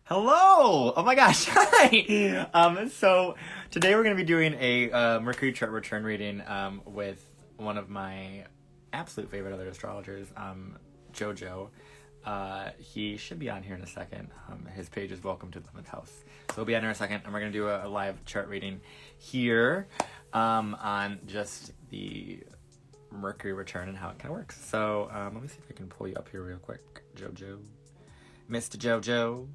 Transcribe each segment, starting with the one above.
Hello! Oh my gosh, hi! So today we're going to be doing a Mercury chart return reading with one of my absolute favorite other astrologers, Jojo. He should be on here in a second. His page is Welcome to the 11th House. So he'll be on here in a second, and we're going to do a live chart reading here on just the Mercury return and how it kind of works. So let me see if I can pull you up here real quick, Jojo. Mr. Jojo.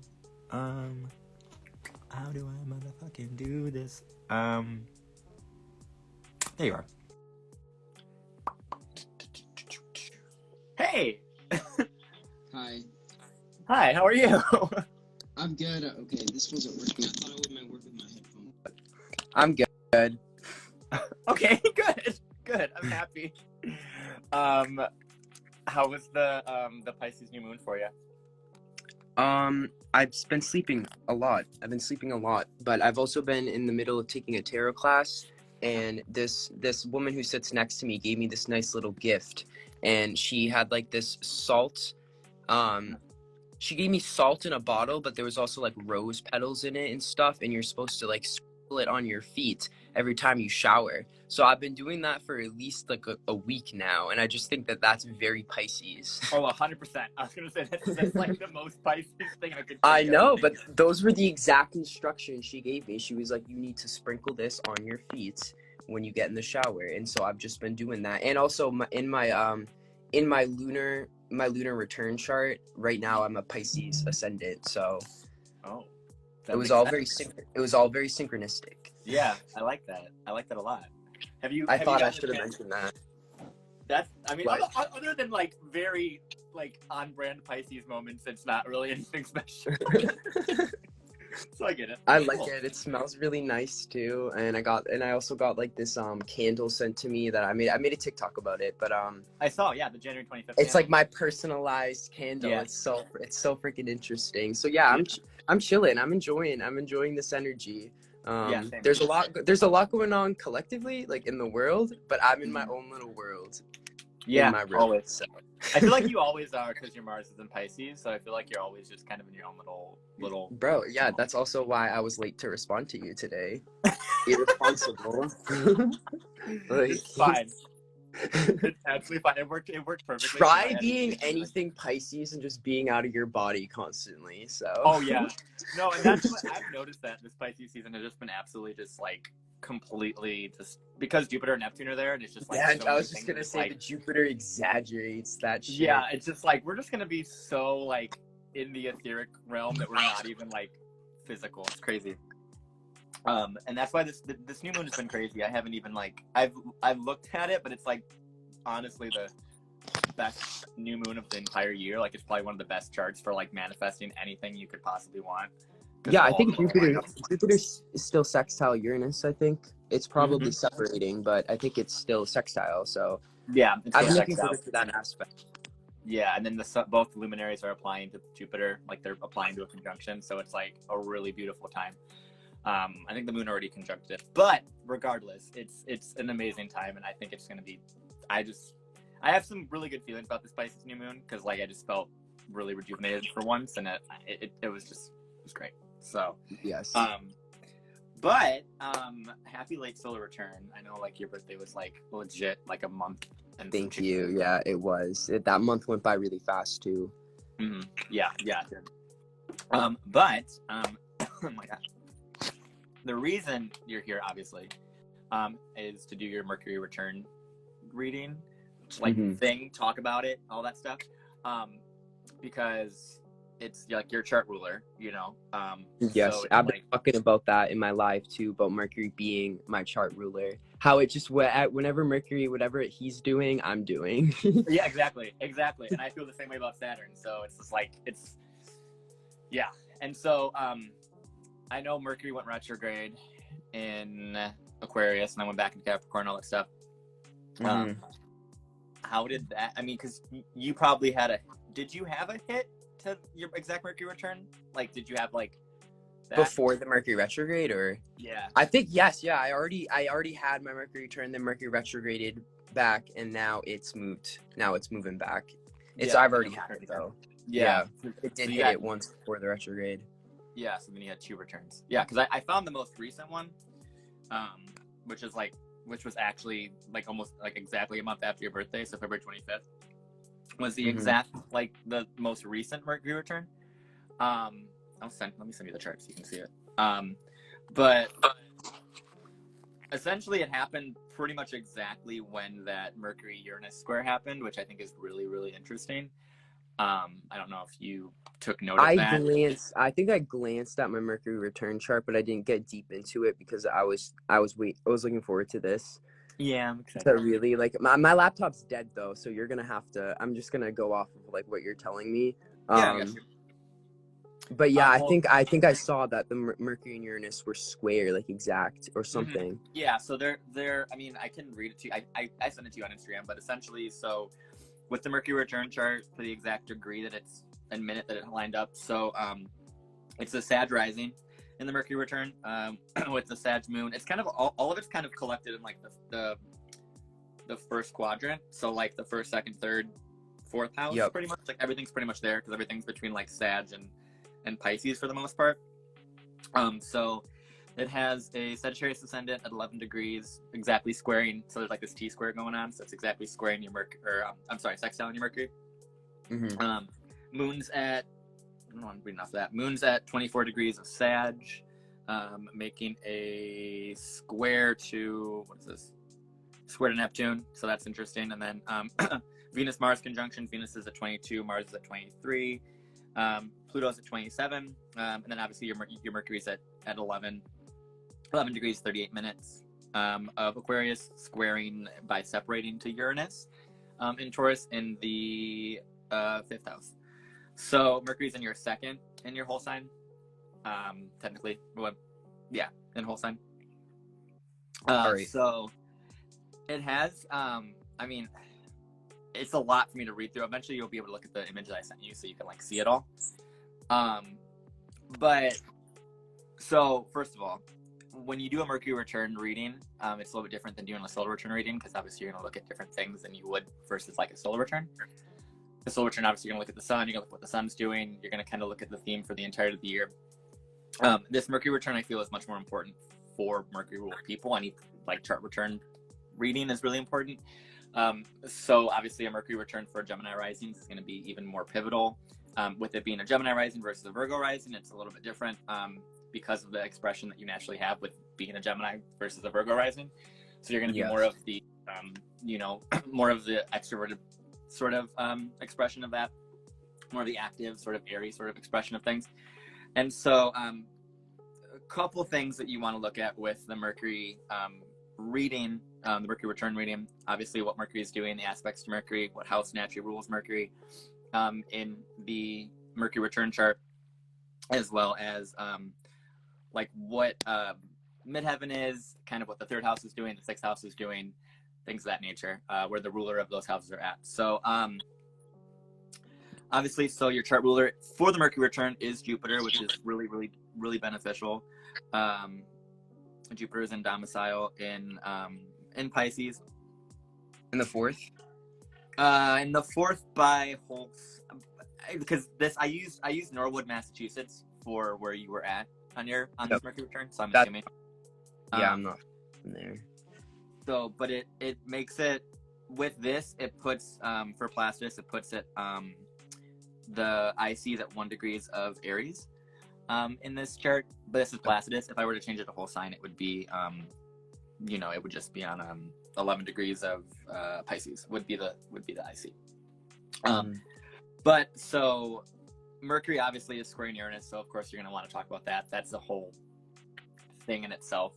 How do I motherfucking do this? There you are. Hey! Hi. Hi, how are you? I'm good. Okay, this wasn't working. I thought it might work with my headphones. I'm good. Okay, good. Good. I'm happy. How was the Pisces new moon for you? I've been sleeping a lot. But I've also been in the middle of taking a tarot class, and this woman who sits next to me gave me this nice little gift, and she had like this salt. She gave me salt in a bottle, but there was also like rose petals in it and stuff, and you're supposed to like sprinkle it on your feet every time you shower. So I've been doing that for at least like a week now, and I just think that that's very Pisces. Oh, 100%. I was gonna say that's like the most Pisces thing I could think I of. know, but those were the exact instructions she gave me. She was like, you need to sprinkle this on your feet when you get in the shower. And so I've just been doing that. And also in my lunar return chart right now, I'm a Pisces ascendant. So Oh, it was all very synchronistic. Yeah, I like that. I like that a lot. I Have you thought I gotten a should have chance- mentioned that. That's, I mean, What? other than like very like on-brand Pisces moments, it's not really anything special. So I get it. I like Cool. it. It smells really nice too. And I also got like this candle sent to me that I made a TikTok about it, but I saw, yeah, the January 25th. it's like my personalized candle. Yeah. It's so freaking interesting. So yeah, I'm chilling. I'm enjoying this energy. Yeah, same. There's a lot going on collectively, like in the world, but I'm in my own little world. Yeah, in my room. always. So. I feel like you always are because your Mars is in Pisces, so I feel like you're always just kind of in your own little. Bro, yeah, that's also why I was late to respond to you today. Irresponsible. Like, It's fine. It's absolutely fine. It worked perfectly. Try being anything Pisces and just being out of your body constantly. So. Oh yeah, no, and that's what I've noticed, that this Pisces season has just been absolutely just like completely just because Jupiter and Neptune are there, and it's just like Yeah, so I many was just things gonna just, say like, that Jupiter exaggerates that shit. yeah, it's just like we're just gonna be so like in the etheric realm that we're not even like physical. It's crazy. And that's why this new moon has been crazy. I haven't even like I've looked at it, but it's like honestly the best new moon of the entire year. Like it's probably one of the best charts for like manifesting anything you could possibly want. Yeah, I think Jupiter is still sextile Uranus. I think it's probably separating, but I think it's still sextile. So yeah, it's I'm still looking sextile. forward to that aspect. Yeah, and then both luminaries are applying to Jupiter, like they're applying to a conjunction, so it's like a really beautiful time. I think the moon already conjuncted it, but regardless, it's an amazing time, and I think it's gonna be. I have some really good feelings about this Pisces new moon because like I just felt really rejuvenated for once, and it was great. So Yes. But happy late solar return. I know like your birthday was like legit like a month. And Thank you. Yeah, it was. That month went by really fast too. Mm-hmm. Yeah, it did. But oh my gosh, the reason you're here obviously is to do your Mercury return reading, like thing, talk about it, all that stuff, because it's like your chart ruler, you know. Yes, so I've been talking about that in my live too, about Mercury being my chart ruler. How it just whenever Mercury, whatever he's doing, I'm doing. Yeah, exactly. And I feel the same way about Saturn. So it's just like yeah. And so I know Mercury went retrograde in Aquarius, and I went back into Capricorn, all that stuff. How did that? I mean, because you probably did you have a hit to your exact Mercury return? Like, did you have like that? Before the Mercury retrograde, or? Yeah. I think yes. Yeah, I already had my Mercury return. Then Mercury retrograded back, and now it's moved. Now it's moving back. I've already had it though. Yeah. It did hit it once before the retrograde. Yeah, so then you had 2 returns. Yeah, because I found the most recent one, which was actually like almost like exactly a month after your birthday, so February 25th was the exact like the most recent Mercury return. Let me send you the chart so you can see it. But essentially it happened pretty much exactly when that Mercury Uranus square happened, which I think is really, really interesting. I don't know if you took note of that. I think I glanced at my Mercury return chart, but I didn't get deep into it because I was looking forward to this. Yeah, I'm excited. So really, like, my laptop's dead though, so you're gonna have to. I'm just gonna go off of like what you're telling me. Yeah, I got you. But yeah, I think I saw that the Mercury and Uranus were square, like exact or something. Yeah, so they're. I mean, I can read it to you. I sent it to you on Instagram, but essentially, so with the Mercury return chart, to the exact degree that it's a minute that it lined up. So it's a Sag rising in the Mercury return with the Sag moon. It's kind of all of it's kind of collected in like the first quadrant. So like the first, second, third, fourth house, pretty much. Like everything's pretty much there because everything's between like Sag and Pisces for the most part. So it has a Sagittarius ascendant at 11 degrees, exactly squaring. So there's like this T square going on. So it's exactly squaring your Mercury, sextiling your Mercury. Moon's at, I don't want to read enough of that. Moon's at 24 degrees of Sag, making a square to, what is this? Square to Neptune. So that's interesting. And then Venus-Mars conjunction. Venus is at 22, Mars is at 23. Pluto's at 27, and then obviously your Mercury's at 11 degrees 38 minutes of Aquarius, squaring by separating to Uranus in Taurus in the 5th house. So Mercury's in your second in your whole sign, technically. In whole sign. Right. So it has, I mean, it's a lot for me to read through. Eventually you'll be able to look at the image that I sent you so you can like see it all. But so first of all, when you do a Mercury return reading, it's a little bit different than doing a solar return reading because obviously you're going to look at different things than you would versus like a solar return. The solar return, obviously you're going to look at the sun, you're going to look at what the sun's doing, you're going to kind of look at the theme for the entirety of the year. This Mercury return I feel is much more important for Mercury ruled people. Any like chart return reading is really important. So obviously a Mercury return for Gemini Rising is going to be even more pivotal. With it being a Gemini Rising versus a Virgo Rising, it's a little bit different because of the expression that you naturally have with being a Gemini versus a Virgo Rising. So you're going to be more of the, more of the extroverted sort of expression of that, more of the active sort of airy sort of expression of things. And so a couple of things that you want to look at with the Mercury reading, the Mercury return reading, obviously what Mercury is doing, the aspects to Mercury, what house naturally rules Mercury in the Mercury return chart, as well as like what midheaven is, kind of what the 3rd house is doing, the 6th house is doing, things of that nature, where the ruler of those houses are at. So obviously, so your chart ruler for the Mercury return is Jupiter, which is really, really, really beneficial. Jupiter is in domicile in Pisces. In the 4th? In the 4th by Holtz, because I used Norwood, Massachusetts for where you were at on this Mercury return, so I'm assuming. Yeah, I'm not there. So, but it makes it, with this, it puts, for Placidus, it puts it, the IC is at 1 degrees of Aries in this chart, but this is Placidus. If I were to change it to whole sign, it would be, it would just be on 11 degrees of Pisces would be the IC. But so Mercury obviously is squaring Uranus, so of course you're going to want to talk about that. That's the whole thing in itself.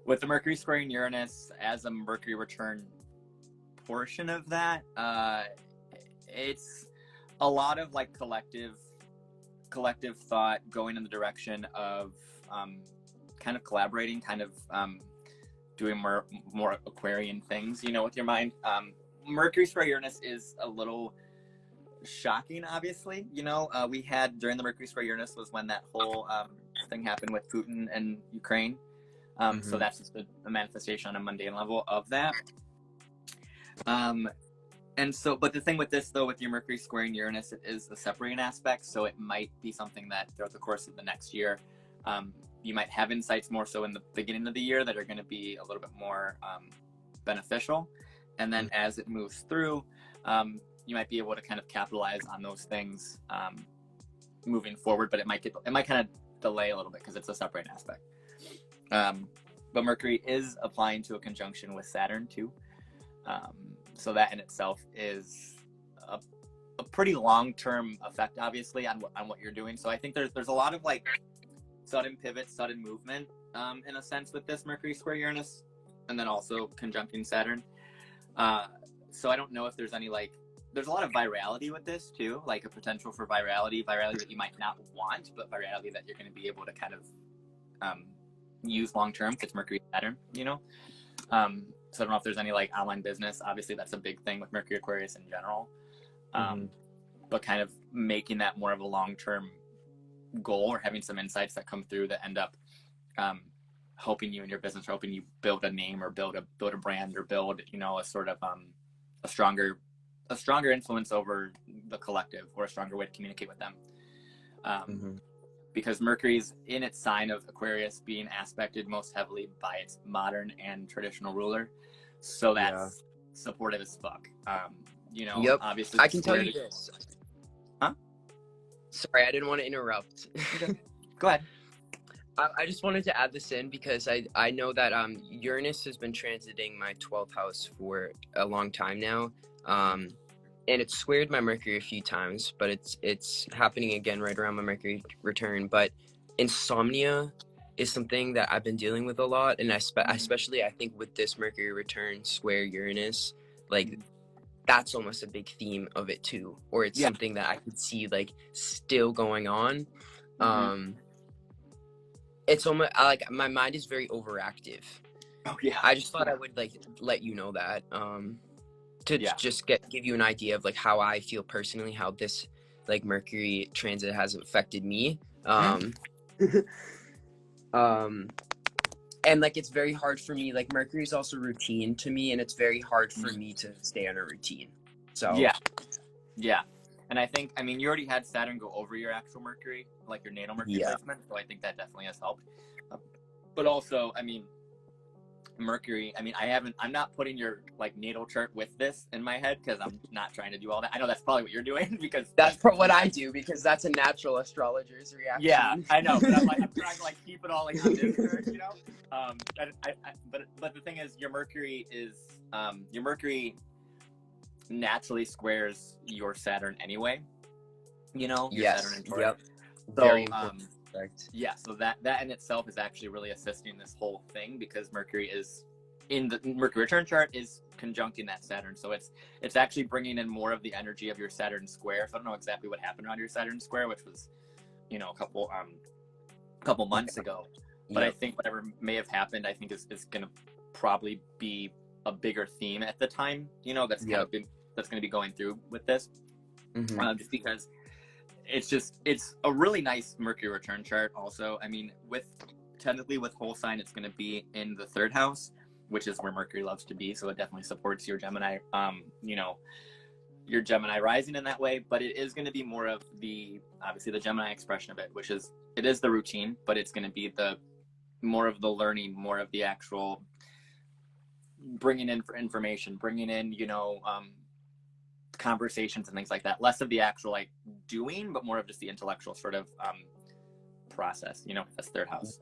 With the Mercury squaring Uranus as a Mercury return portion of that, it's a lot of like collective thought going in the direction of kind of collaborating, kind of doing more Aquarian things, with your mind. Mercury square Uranus is a little shocking, obviously. We had during the Mercury square Uranus was when that whole thing happened with Putin and Ukraine. So that's just a manifestation on a mundane level of that. And so, but the thing with this though, with your Mercury squaring Uranus, it is a separating aspect. So it might be something that throughout the course of the next year, you might have insights more so in the beginning of the year that are going to be a little bit more beneficial. And then as it moves through, you might be able to kind of capitalize on those things moving forward, but it might kind of delay a little bit because it's a separating aspect. But Mercury is applying to a conjunction with Saturn too. So that in itself is a pretty long-term effect, obviously, on what you're doing. So I think there's a lot of like sudden pivot, sudden movement, in a sense with this Mercury square Uranus, and then also conjuncting Saturn. So I don't know if there's any there's a lot of virality with this too, like a potential for virality that you might not want, but virality that you're going to be able to kind of use long term. It's Mercury Saturn, you know. So I don't know if there's any like online business. Obviously, that's a big thing with Mercury Aquarius in general. But kind of making that more of a long-term goal, or having some insights that come through that end up helping you in your business, or helping you build a name, or build a brand, or build, you know, a sort of a stronger influence over the collective, or a stronger way to communicate with them. Because Mercury's in its sign of Aquarius, being aspected most heavily by its modern and traditional ruler. So that's supportive as fuck. You know, obviously. I can tell you this. Huh? Sorry, I didn't want to interrupt. Go ahead. I just wanted to add this in because I know that Uranus has been transiting my 12th house for a long time now. And it's squared my Mercury a few times, but it's happening again right around my Mercury return. But insomnia is something that I've been dealing with a lot, and especially I think with this Mercury return square Uranus, like that's almost a big theme of it too, or it's something that I could see like still going on. It's almost like my mind is very overactive. Oh yeah. I just thought I would like let you know that. To just give you an idea of like how I feel personally, how this like Mercury transit has affected me. And like it's very hard for me, like Mercury is also routine to me, and it's very hard for me to stay on a routine. So yeah. And I think, I mean, you already had Saturn go over your actual Mercury, like your natal Mercury placement, so I think that definitely has helped. But also, I mean, Mercury, I mean, I'm not putting your like natal chart with this in my head, because I'm not trying to do all that. I know that's probably what you're doing, because that's what I do, because that's a natural astrologer's reaction. Yeah, I know, but I'm trying to like keep it all like on this chart, you know. But the thing is, your Mercury naturally squares your Saturn anyway. You know, your Saturn and Taurus. So, very important. Yeah, so that in itself is actually really assisting this whole thing, because Mercury is in the Mercury return chart is conjuncting that Saturn, so it's actually bringing in more of the energy of your Saturn square. So I don't know exactly what happened around your Saturn square, which was, you know, a couple months ago, but I think whatever may have happened, I think is gonna probably be a bigger theme at the time, you know, that's kind of that's gonna be going through with this, just because it's a really nice Mercury return chart. Also, I mean, technically with whole sign, it's going to be in the 3rd house, which is where Mercury loves to be. So it definitely supports your Gemini, you know, your Gemini rising in that way. But it is going to be more of obviously the Gemini expression of it, which is, it is the routine, but it's going to be more of the learning, more of the actual bringing in for information, bringing in, you know, conversations and things like that. Less of the actual like doing, but more of just the intellectual sort of process, you know. That's 3rd house.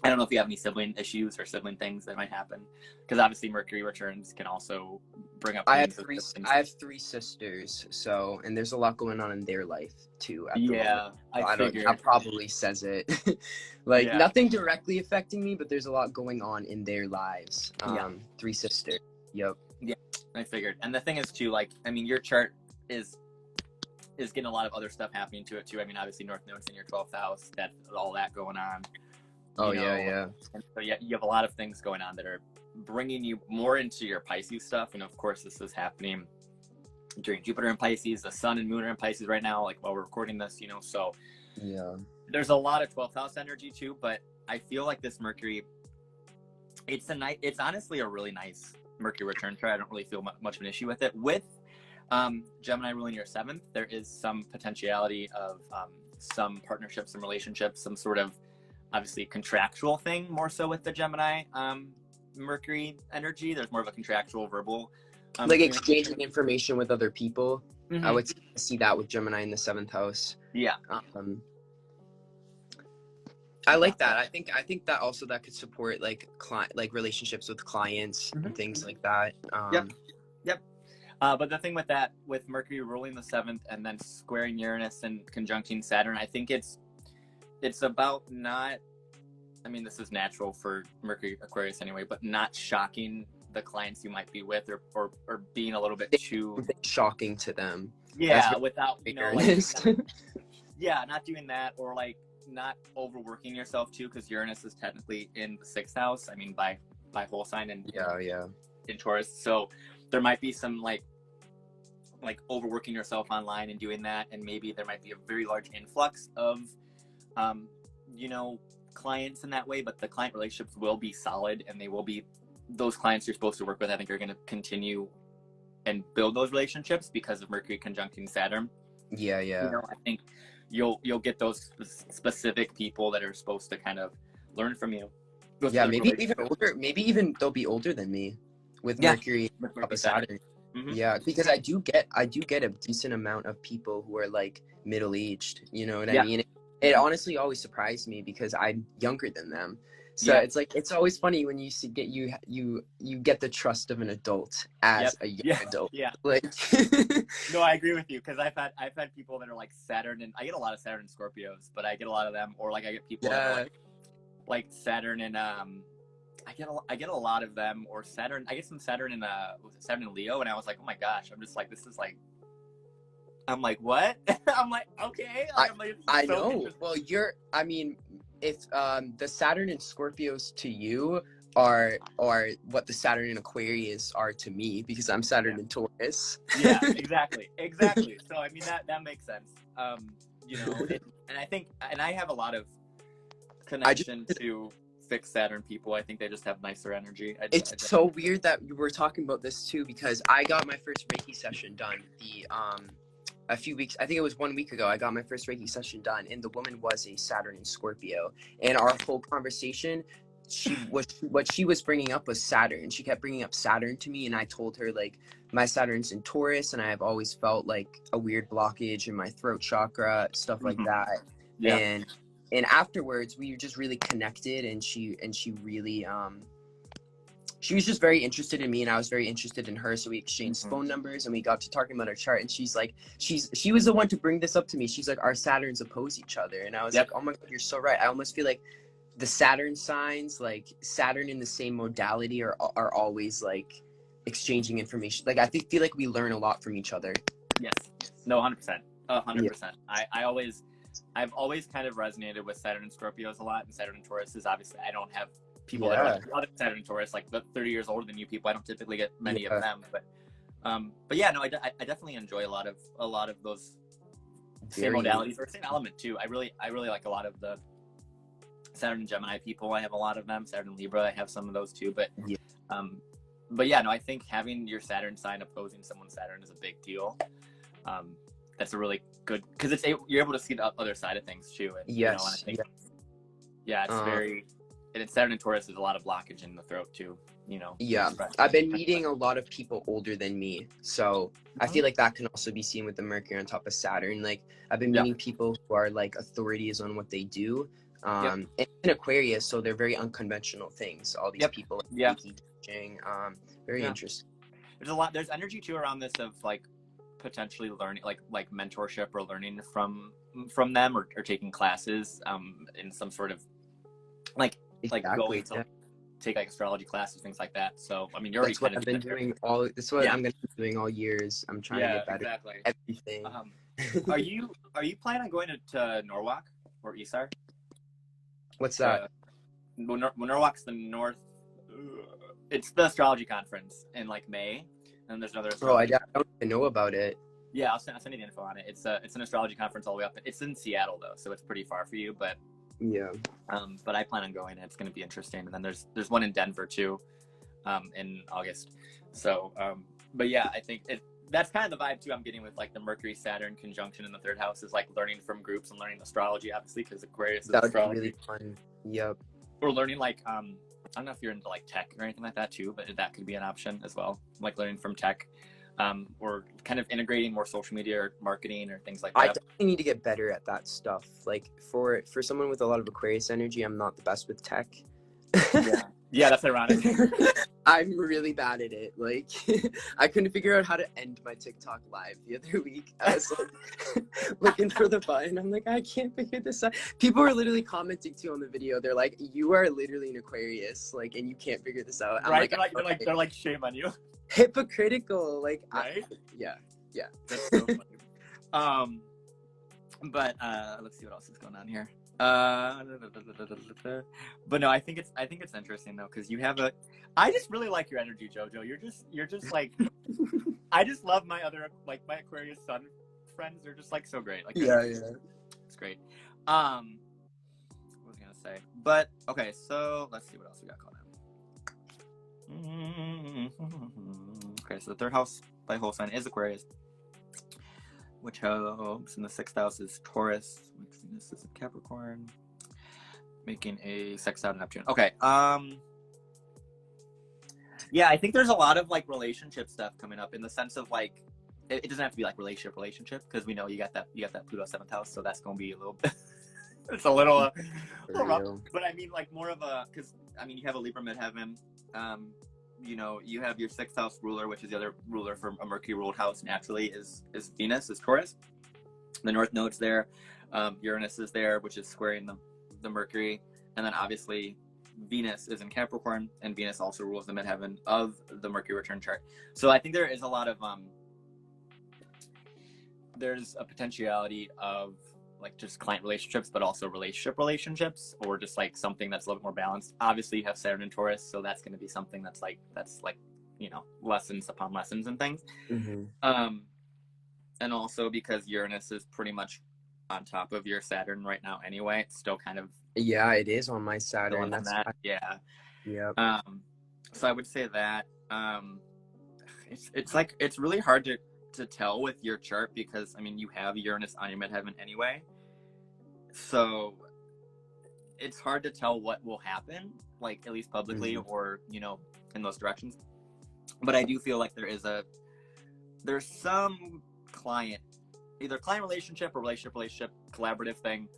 I don't know if you have any sibling issues or sibling things that might happen, because obviously Mercury returns can also bring up. I have 3 sisters, so, and there's a lot going on in their life too. I figured. That probably says it. Like nothing directly affecting me, but there's a lot going on in their lives. 3 sisters. Yeah, I figured. And the thing is too, like, I mean, your chart is getting a lot of other stuff happening to it too. I mean, obviously North Node's in your 12th house, all that going on. And so you have a lot of things going on that are bringing you more into your Pisces stuff. And of course, this is happening during Jupiter in Pisces. The Sun and Moon are in Pisces right now, like while we're recording this, you know. So there's a lot of 12th house energy too. But I feel like this Mercury, it's honestly a really nice Mercury return chart. I don't really feel much of an issue with it. With Gemini ruling your 7th, there is some potentiality of some partnerships and relationships, some sort of obviously contractual thing, more so with the Gemini Mercury energy. There's more of a contractual verbal like exchanging information with other people. Mm-hmm. I would see that with Gemini in the 7th house. Yeah. I like that. I think that also that could support like relationships with clients and things like that. Yep. But the thing with that, with Mercury ruling the 7th and then squaring Uranus and conjuncting Saturn, I think it's about not, I mean, this is natural for Mercury Aquarius anyway, but not shocking the clients you might be with, or being a little bit too shocking to them. Yeah, without, you know, like, not doing that, or like not overworking yourself too, because Uranus is technically in the 6th house. I mean, by whole sign and in Taurus. So there might be some like overworking yourself online and doing that, and maybe there might be a very large influx of clients in that way, but the client relationships will be solid, and they will be those clients you're supposed to work with. I think are going to continue and build those relationships because of Mercury conjuncting Saturn. Yeah. I think you'll get those specific people that are supposed to kind of learn from you. Yeah, maybe even older. Maybe even they'll be older than me with Mercury up Saturn. Mm-hmm. Yeah, because I do get a decent amount of people who are like middle aged. You know what I mean? It honestly always surprised me because I'm younger than them. So it's like, it's always funny when you get the trust of an adult as a young adult. Yeah. Like, no, I agree with you, because I've had people that are like Saturn, and I get a lot of Saturn and Scorpios, but I get a lot of them, or like I get people that are like Saturn and I get a lot of them, or Saturn. I get some Saturn and Saturn and Leo, and I was like, oh my gosh, I'm just like, this is like. I'm like, what? I'm like, okay. I know. Well, if the Saturn and Scorpios to you are what the Saturn and Aquarius are to me, because I'm Saturn and Taurus. Yeah, exactly. So I mean that makes sense. And I think, and I have a lot of connection to fixed Saturn people. I think they just have nicer energy. It's so weird that you were talking about this too, because I got my first Reiki session done a few weeks, I think it was 1 week ago. I got my first Reiki session done, and the woman was a Saturn and Scorpio. And our whole conversation, what she was bringing up was Saturn. She kept bringing up Saturn to me, and I told her like my Saturn's in Taurus, and I have always felt like a weird blockage in my throat chakra, stuff like that. Yeah. And afterwards, we just really connected, and she really she was just very interested in me, and I was very interested in her. So we exchanged phone numbers, and we got to talking about our chart. And she's like, she was the one to bring this up to me. She's like, our Saturns oppose each other. And I was like, oh my God, you're so right. I almost feel like the Saturn signs, like Saturn in the same modality, are always like exchanging information. Like I feel like we learn a lot from each other. Yes. No, 100%. 100%. I've always kind of resonated with Saturn and Scorpios a lot, and Saturn and Taurus is obviously, I don't have people that are like other Saturn and Taurus, like 30 years older than you people. I don't typically get many of them, but yeah, no, I definitely enjoy a lot of those same modalities, or same element too. I really like a lot of the Saturn and Gemini people. I have a lot of them. Saturn and Libra, I have some of those too. But yeah, no, I think having your Saturn sign opposing someone's Saturn is a big deal. That's a really good, because you're able to see the other side of things too. And, yes. I think, it's very. And it's Saturn and Taurus, there's a lot of blockage in the throat too, Yeah, I've been meeting a lot of people older than me, so I feel like that can also be seen with the Mercury on top of Saturn. Like I've been meeting people who are like authorities on what they do, and in Aquarius, so they're very unconventional things. All these people, teaching, very interesting. There's energy too around this of like potentially learning, like mentorship or learning from them, or taking classes in some sort of like going to take like astrology classes, things like that. So I mean, that's what I've been doing that's what I'm going to be doing all years. I'm trying to get better at everything. Are you planning on going to Norwalk or Isar? What's that? Norwalk's the north. It's the astrology conference in like May, and there's another. I don't even know about it. Yeah, I'll send you the info on it. It's an astrology conference all the way up. It's in Seattle though, so it's pretty far for you, but. Yeah. But I plan on going, and it's going to be interesting. And then there's one in Denver too. in August. So, but yeah, I think that's kind of the vibe too I'm getting with like the Mercury Saturn conjunction in the third house is like learning from groups and learning astrology, obviously, because Aquarius is That would be astrology. really fun. Yep. Or learning like I don't know if you're into like tech or anything like that too, but that could be an option as well. Like learning from tech, or kind of integrating more social media or marketing or things like I that. definitely need to get better at that stuff. Like for someone with a lot of Aquarius energy, I'm not the best with tech. Yeah, that's ironic. I'm really bad at it. Like, I couldn't figure out how to end my TikTok live the other week. I was like looking for the button. I'm like, I can't figure this out. People are literally commenting too on the video. They're like, you are literally an Aquarius, like, and you can't figure this out. I'm Right? like, They're like shame on you. hypocritical. Like, Right? Yeah. That's so funny. But let's see what else is going on here. But no, I think it's interesting though, because I just really like your energy, Jojo. You're just like I just love my Aquarius sun friends. They're just like so great. Like Yeah. it's great. What was I gonna say? But okay, so let's see what else we got going on. Okay, so the third house by whole sign is Aquarius, which helps, and the sixth house is Taurus, which Venus is in Capricorn, making a sextile to Neptune. Okay, yeah, I think there's a lot of like relationship stuff coming up in the sense of like, it doesn't have to be like relationship, because we know you got that Pluto seventh house, so that's gonna be a little bit, it's a little rough. But I mean like more of because I mean you have a Libra midheaven, you know, you have your sixth house ruler, which is the other ruler from a Mercury ruled house naturally is Venus, is Taurus. The North Node's there. Uranus is there, which is squaring the Mercury. And then obviously Venus is in Capricorn, and Venus also rules the midheaven of the Mercury return chart. So I think there is a lot of, there's a potentiality of like just client relationships, but also relationships, or just like something that's a little bit more balanced. Obviously you have Saturn and Taurus, so that's going to be something that's like, you know, lessons upon lessons and things. And also because Uranus is pretty much on top of your Saturn right now anyway, it's still kind of, yeah, it is on my Saturn. That's that. Yeah. So I would say that it's like it's really hard to tell with your chart, because I mean you have Uranus on your midheaven anyway, so it's hard to tell what will happen, like at least publicly, or you know, in those directions. But I do feel like there's some either client relationship or relationship collaborative thing,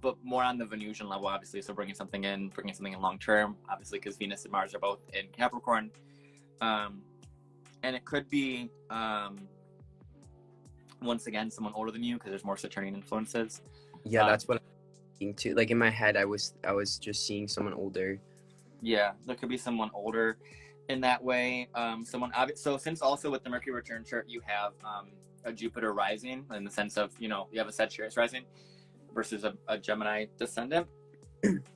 but more on the Venusian level, obviously. So bringing something in long term, obviously, because Venus and Mars are both in Capricorn. And it could be, once again, someone older than you, because there's more Saturnian influences. Yeah, that's what I'm thinking too. Like in my head, I was just seeing someone older. Yeah, there could be someone older in that way. So since also with the Mercury return chart, you have a Jupiter rising, in the sense of, you know, you have a Sagittarius rising versus a Gemini descendant.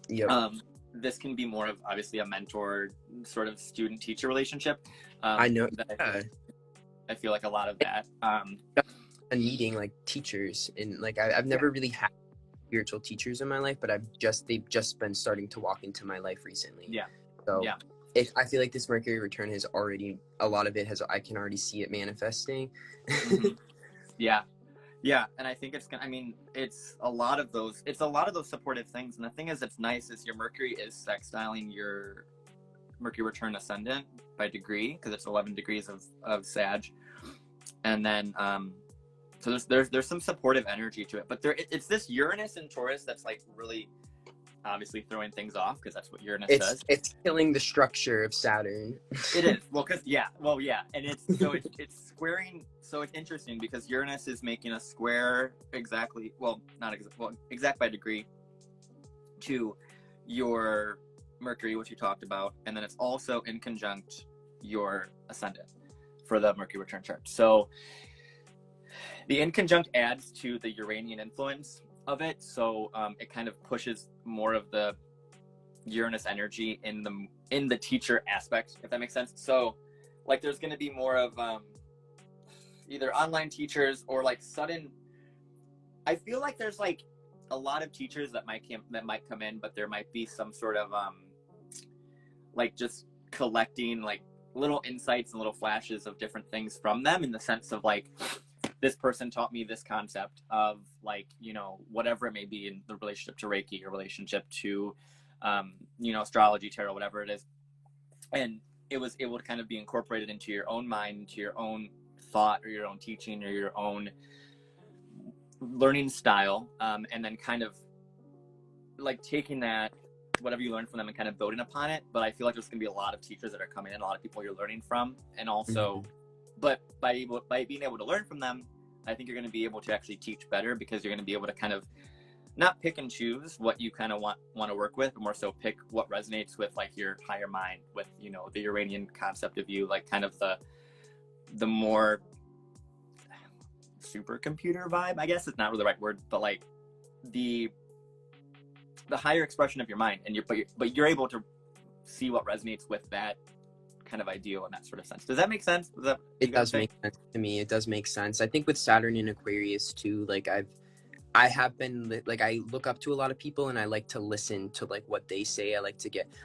Yep. This can be more of obviously a mentor sort of student-teacher relationship. I know. I feel like a lot of that. And meeting like teachers, and like I've never really had spiritual teachers in my life, but they've just been starting to walk into my life recently. Yeah. So I feel like this Mercury return has already, a lot of it has, I can already see it manifesting. Yeah, and I think it's a lot of those supportive things. And the thing is, it's nice is your Mercury is sextiling your Mercury return ascendant by degree, because it's 11 degrees of Sag. And then so there's some supportive energy to it, but it's this Uranus and Taurus that's like really obviously throwing things off, because that's what Uranus does. It's killing the structure of Saturn. It is. And it's squaring. So it's interesting because Uranus is making a square exact by degree to your Mercury, which you talked about, and then it's also in conjunct your ascendant for the Mercury return chart. So the in conjunct adds to the Uranian influence of it, so it kind of pushes more of the Uranus energy in the teacher aspect, if that makes sense. So like there's going to be more of either online teachers or like sudden, I feel like there's like a lot of teachers that might come in, but there might be some sort of like just collecting like little insights and little flashes of different things from them, in the sense of like, this person taught me this concept of like, you know, whatever it may be in the relationship to Reiki or relationship to, you know, astrology, tarot, whatever it is. And it was able to kind of be incorporated into your own mind, into your own thought or your own teaching or your own learning style. And then kind of like taking that, whatever you learn from them, and kind of building upon it. But I feel like there's going to be a lot of teachers that are coming in, a lot of people you're learning from. And also, but by being able to learn from them, I think you're going to be able to actually teach better, because you're going to be able to kind of not pick and choose what you kind of want to work with, but more so pick what resonates with like your higher mind, with, you know, the Uranian concept of you, like kind of the more supercomputer vibe, I guess it's not really the right word, but like the higher expression of your mind, and you're able to see what resonates with that kind of ideal in that sort of sense. Does that make sense? It does make sense to me. It does make sense. I think with Saturn in Aquarius too, like I have been like, I look up to a lot of people and I like to listen to like what they say.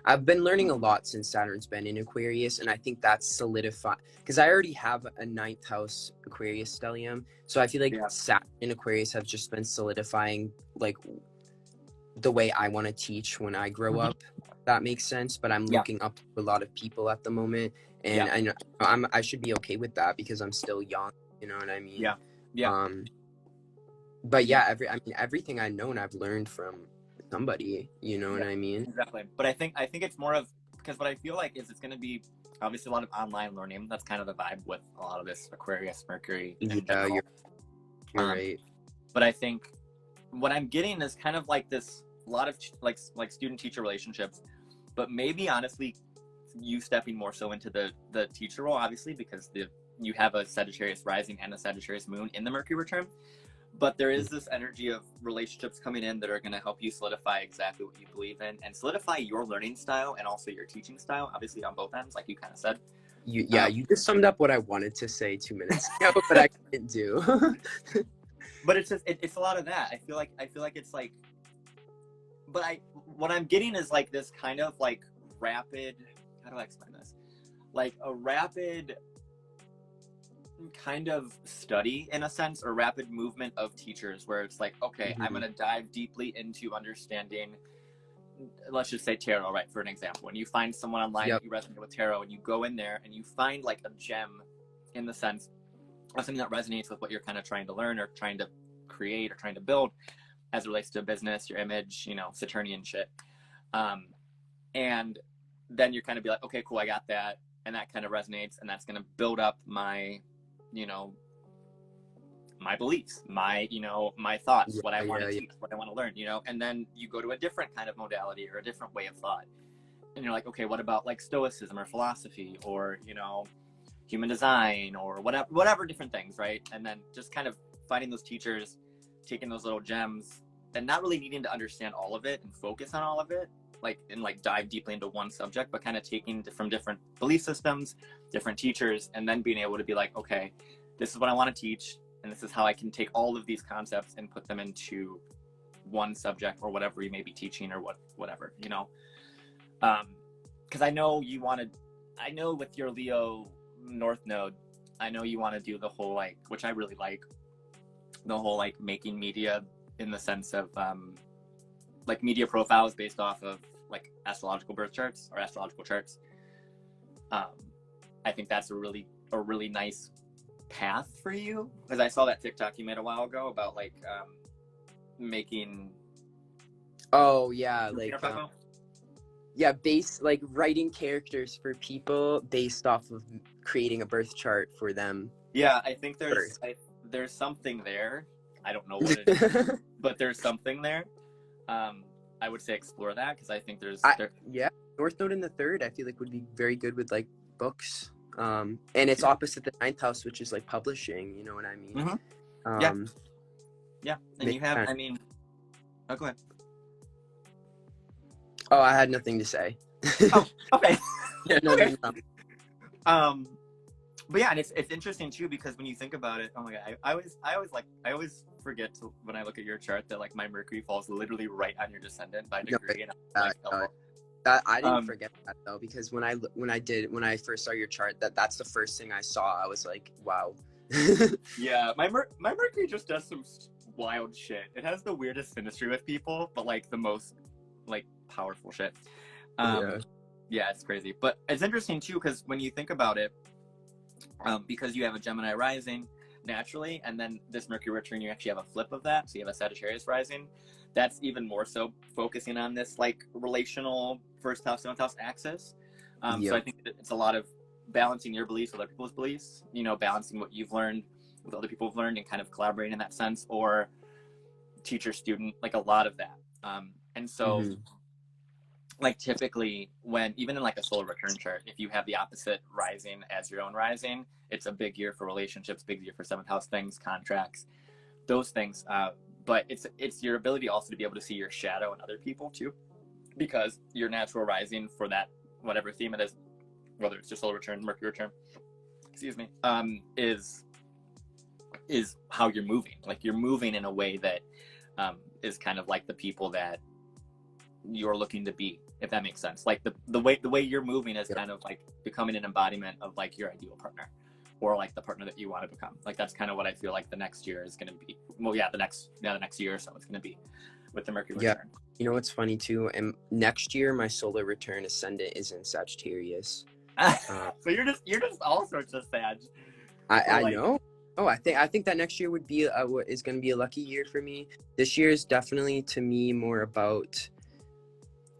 I've been learning a lot since Saturn's been in Aquarius, and I think that's solidified because I already have a ninth house Aquarius stellium. So I feel like Saturn in Aquarius has just been solidifying like the way I want to teach when I grow up. That makes sense. But I'm looking up to a lot of people at the moment, and I know I should be okay with that because I'm still young. You know what I mean? Yeah. But yeah, everything I've known, I've learned from somebody. You know what I mean? Exactly. But I think it's more of, because what I feel like is it's going to be obviously a lot of online learning. That's kind of the vibe with a lot of this Aquarius, Mercury. Yeah, you're right. But I think what I'm getting is kind of like this, a lot of like student-teacher relationships, but maybe honestly you stepping more so into the teacher role, obviously, because you have a Sagittarius rising and a Sagittarius moon in the Mercury return. But there is this energy of relationships coming in that are going to help you solidify exactly what you believe in, and solidify your learning style and also your teaching style, obviously on both ends, like you kind of said. You just summed up what I wanted to say 2 minutes ago, but I couldn't do. But it's just, it's a lot of that. I feel like it's like, but what I'm getting is like this kind of like rapid, how do I explain this? Like a rapid kind of study, in a sense, or rapid movement of teachers, where it's like, okay, I'm going to dive deeply into understanding, let's just say tarot, right, for an example. And you find someone online that you resonate with tarot, and you go in there and you find like a gem, in the sense of something that resonates with what you're kind of trying to learn or trying to create or trying to build as it relates to business, your image, you know, Saturnian shit. And then you're kind of be like, okay, cool, I got that. And that kind of resonates, and that's going to build up my, you know, my beliefs, my, you know, my thoughts, what I want to teach, what I want to learn, you know. And then you go to a different kind of modality or a different way of thought, and you're like, okay, what about like stoicism or philosophy, or, you know, human design, or whatever different things, right? And then just kind of finding those teachers, taking those little gems, and not really needing to understand all of it and focus on all of it, like, and like dive deeply into one subject, but kind of taking from different belief systems, different teachers, and then being able to be like, okay, this is what I want to teach, and this is how I can take all of these concepts and put them into one subject or whatever you may be teaching, or whatever, you know. Because I know with your Leo North Node, I know you want to do the whole, like, which I really like, the whole like making media, in the sense of like media profiles based off of like astrological birth charts or astrological charts. I think that's a really nice path for you, because I saw that TikTok you made a while ago about like making like writing characters for people based off of creating a birth chart for them. I think there's something there. I don't know what it is, but there's something there. I would say explore that, because I think North Node in the third, I feel like would be very good with like books. And it's opposite the ninth house, which is like publishing. You know what I mean? And you have, I mean, go ahead. Oh, I had nothing to say. Oh, okay. No. But yeah, and it's interesting too, because when you think about it, oh my god, I always forget when I look at your chart that like my Mercury falls literally right on your descendant by degree, and I'm like, That I didn't Um, forget that though, because when I first saw your chart, that's the first thing I saw. I was like, wow. Yeah, my Mercury just does some wild shit. It has the weirdest synastry with people, but like the most like powerful shit. Yeah. Yeah, it's crazy, but it's interesting too because when you think about it, because you have a Gemini rising naturally, and then this Mercury return, you actually have a flip of that, so you have a Sagittarius rising. That's even more so focusing on this like relational first house, seventh house axis. So I Yep. think it's a lot of balancing your beliefs with other people's beliefs, balancing what you've learned with other people have learned and kind of collaborating in that sense, or teacher student, like a lot of that. And so Mm-hmm. like typically when even in like a solar return chart, if you have the opposite rising as your own rising, it's a big year for relationships, big year for seventh house things, contracts, those things. But it's your ability also to be able to see your shadow in other people too, because your natural rising for that whatever theme it is, whether it's your solar return, Mercury return, excuse me, is how you're moving. Like you're moving in a way that is kind of like the people that you're looking to be, if that makes sense. Like the way you're moving is kind of like becoming an embodiment of like your ideal partner, or like the partner that you want to become. Like that's kind of what I feel like the next year is going to be. Well, yeah, the next year or so is going to be with the Mercury return. You know what's funny too? And next year, my solar return ascendant is in Sagittarius. So you're just all sorts of Sag. I like, know. Oh, I think that next year would be is going to be a lucky year for me. This year is definitely to me more about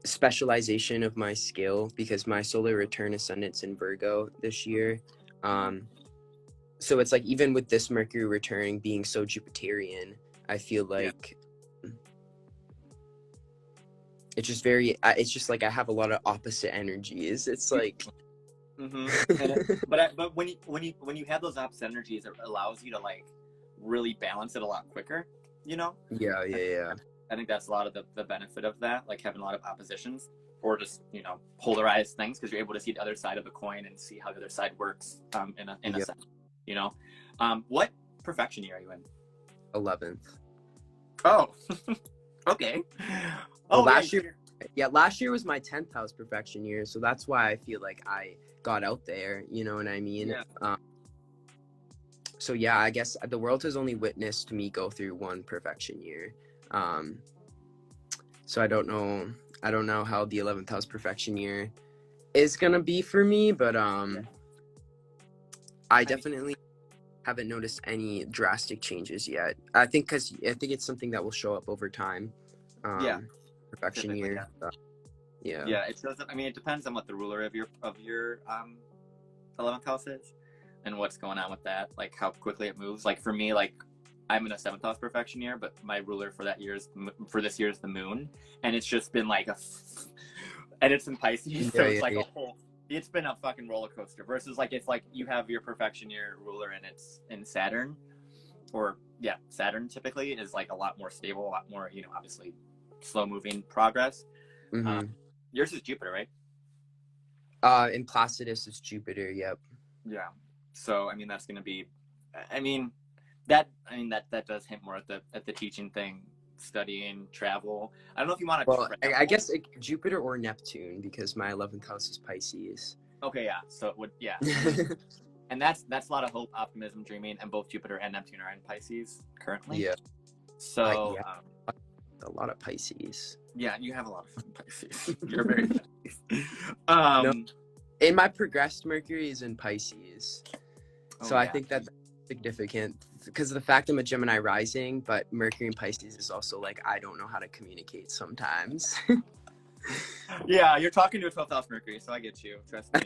specialization of my skill, because my solar return ascendant's in Virgo this year. So it's like even with this Mercury returning being so Jupiterian, I feel like it's just it's just like I have a lot of opposite energies. It's like but when you have those opposite energies, it allows you to like really balance it a lot quicker, Yeah. I think that's a lot of the benefit of that, like having a lot of oppositions or just polarized things, because you're able to see the other side of the coin and see how the other side works in a sense. What perfection year are you in? 11th. Oh, okay. Well, last year was my 10th house perfection year, so that's why I feel like I got out there, you know what I mean? Yeah. So yeah, I guess the world has only witnessed me go through one perfection year. So I don't know how the 11th house perfection year is gonna be for me, but I definitely haven't noticed any drastic changes yet. I think it's something that will show up over time. Perfection Typically, year. Yeah. Yeah, it doesn't. I mean, it depends on what the ruler of your 11th house is, and what's going on with that. Like how quickly it moves. Like for me, like I'm in a 7th house perfection year, but my ruler for this year is the moon, and it's just been like and it's in Pisces, so it's like a whole. It's been a fucking roller coaster. Versus like if like you have your perfection year ruler and it's in Saturn, or Saturn typically is like a lot more stable, a lot more obviously slow moving progress. Yours is Jupiter, right? In Placidus is Jupiter. Yep. Yeah. So I mean that's going to be. That does hint more at the teaching thing, studying, travel. I don't know if you want to. Well, I guess Jupiter or Neptune, because my 11th house is Pisces. Okay, yeah. So it would, and that's a lot of hope, optimism, dreaming, and both Jupiter and Neptune are in Pisces currently. Yeah. So a lot of Pisces. Yeah, you have a lot of Pisces. You're very Pisces. And my progressed Mercury is in Pisces. So I think that's significant because of the fact I'm a Gemini rising, but Mercury in Pisces is also like I don't know how to communicate sometimes. Yeah, you're talking to a 12th house Mercury, so I get you. Trust me.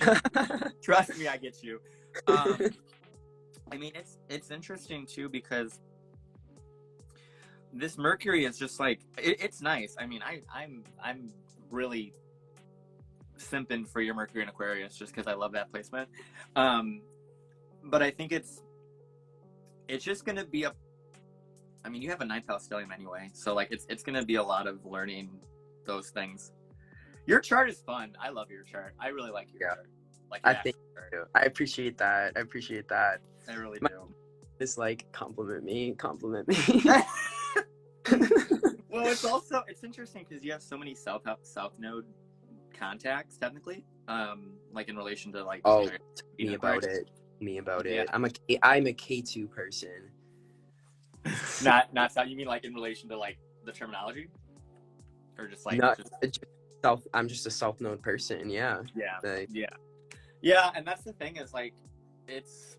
Trust me, I get you. I mean, it's interesting too because this Mercury is just like it's nice. I mean, I'm really simping for your Mercury in Aquarius just because I love that placement. But I think it's just gonna be I mean, you have a 9th house stellium anyway, so like it's gonna be a lot of learning those things. Your chart is fun. I love your chart. I really like your chart. Like I I appreciate that. I really do. It's like compliment me. Well, it's interesting because you have so many south node contacts technically, like in relation to like. Oh, their me about it. Me about Yeah. it. I'm a K2 person. Not you mean like in relation to like the terminology, or just like Not just just self. I'm just a self-known person. Yeah. yeah, Like, yeah, and that's the thing is like it's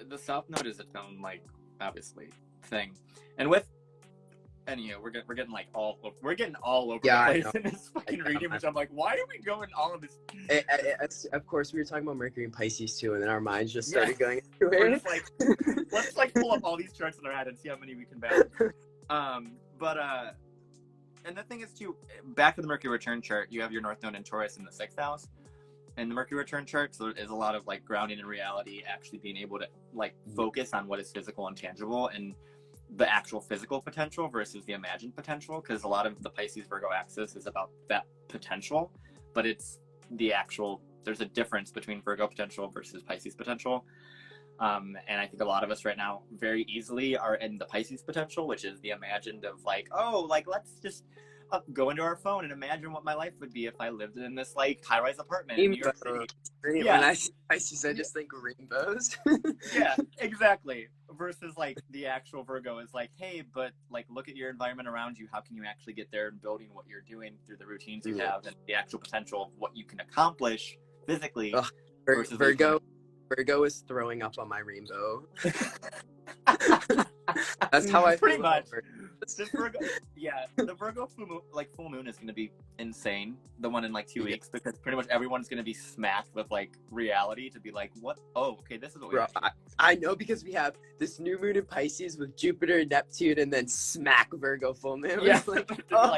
the South Node is its own like obviously thing, and with anywho we're getting like we're getting all over Yeah, I the know. place in this fucking I- reading, which I'm like, why are we going all of this? of course, we were talking about Mercury and Pisces too, and then our minds just Yeah. started going We're everywhere. just like, let's like pull up all these charts in our head and see how many we can balance. And the thing is too, back to the Mercury return chart, you have your North Node in Taurus in the 6th house. In the Mercury return chart, so there is a lot of like grounding in reality, actually being able to like focus on what is physical and tangible and the actual physical potential versus the imagined potential, because a lot of the Pisces Virgo axis is about that potential, but it's the actual, there's a difference between Virgo potential versus Pisces potential. And I think a lot of us right now very easily are in the Pisces potential, which is the imagined of like, oh, like let's just go into our phone and imagine what my life would be if I lived in this like high-rise apartment in New York City. Yeah. When I see Pisces, I just think rainbows. Yeah, exactly. Versus like the actual Virgo is like, hey, but like look at your environment around you. How can you actually get there and building what you're doing through the routines you have and the actual potential of what you can accomplish physically. Ugh, versus Virgo is throwing up on my rainbow. That's how I feel. Pretty much. This Virgo, yeah, the Virgo full moon is going to be insane. The one in like 2 weeks, because pretty much everyone's going to be smacked with like reality to be like, what? Oh, okay, this is what we. I know, because we have this new moon in Pisces with Jupiter and Neptune, and then smack Virgo full moon. Yeah, like,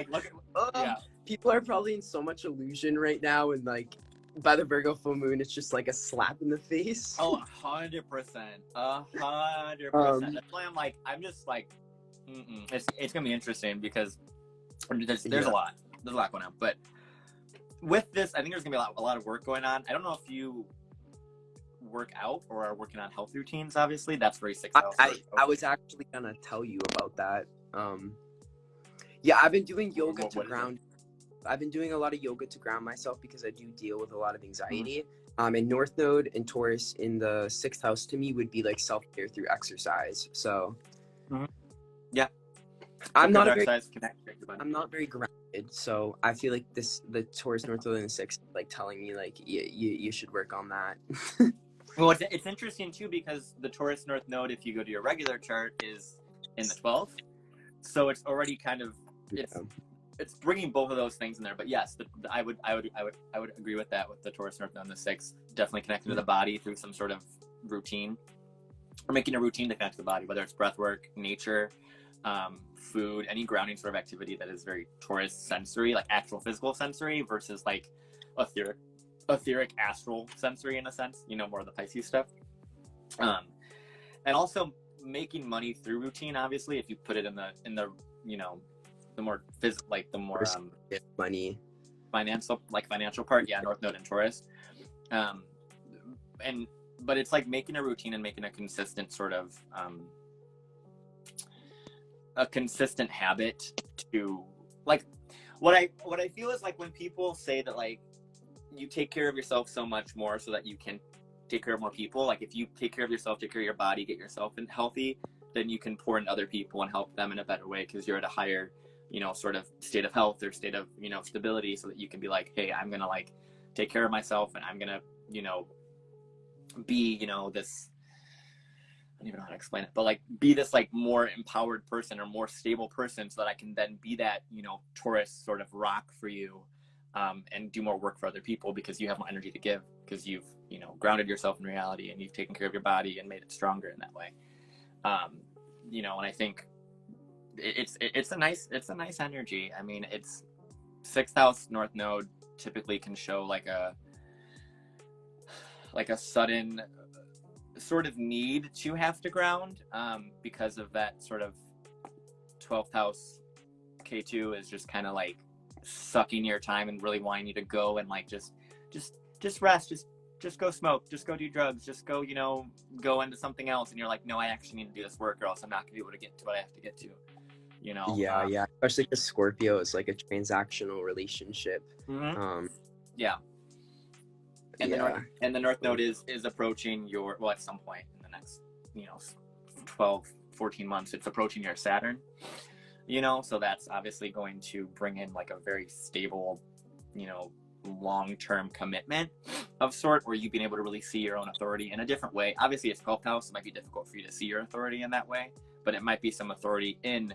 look at, yeah. People are probably in so much illusion right now, and like by the Virgo full moon, it's just like a slap in the face. Oh, 100%, 100%. That's why I'm just like, it's gonna be interesting because there's a lot going on. But with this, I think there's gonna be a lot of work going on. I don't know if you work out or are working on health routines. Obviously, that's very 6th house. I was actually gonna tell you about that. Yeah, I've been doing yoga to ground. I've been doing a lot of yoga to ground myself because I do deal with a lot of anxiety. And North Node and Taurus in the 6th house to me would be like self-care through exercise. So, yeah, I'm not very grounded. So I feel like the Taurus North Node in the 6th, like telling me like you should work on that. Well, it's interesting too because the Taurus North Node, if you go to your regular chart, is in the 12th. So it's already kind of it's bringing both of those things in there. But yes, I would agree with that with the Taurus North Node in the 6th. Definitely connecting to the body through some sort of routine, or making a routine to connect to the body, whether it's breath work, nature, food, any grounding sort of activity that is very Taurus sensory, like actual physical sensory, versus like etheric astral sensory in a sense. More of the Pisces stuff. And also making money through routine. Obviously, if you put it in the the more money financial part, North Node and Taurus, but it's like making a routine and making a consistent sort of a consistent habit to like what I feel is like when people say that like you take care of yourself so much more so that you can take care of more people. Like if you take care of yourself, take care of your body, get yourself healthy, then you can pour in other people and help them in a better way because you're at a higher sort of state of health or state of stability, so that you can be like, hey, I'm gonna like take care of myself and I'm gonna be this, I don't even know how to explain it, but like be this like more empowered person or more stable person, so that I can then be that Taurus sort of rock for you, and do more work for other people because you have more energy to give, because you've grounded yourself in reality and you've taken care of your body and made it stronger in that way. And I think it's a nice energy. I mean, it's 6th house North Node typically can show like a sudden sort of need to have to ground, because of that sort of 12th house K2 is just kind of like sucking your time and really wanting you to go and like just rest, just go smoke, just go do drugs, just go go into something else, and you're like, no, I actually need to do this work or else I'm not gonna be able to get to what I have to get to. Yeah, especially because Scorpio is like a transactional relationship. Yeah. And the north node is approaching your, well, at some point in the next, 12, 14 months, it's approaching your Saturn, so that's obviously going to bring in like a very stable, long-term commitment of sort, where you've been able to really see your own authority in a different way. Obviously it's 12th house, it might be difficult for you to see your authority in that way, but it might be some authority in,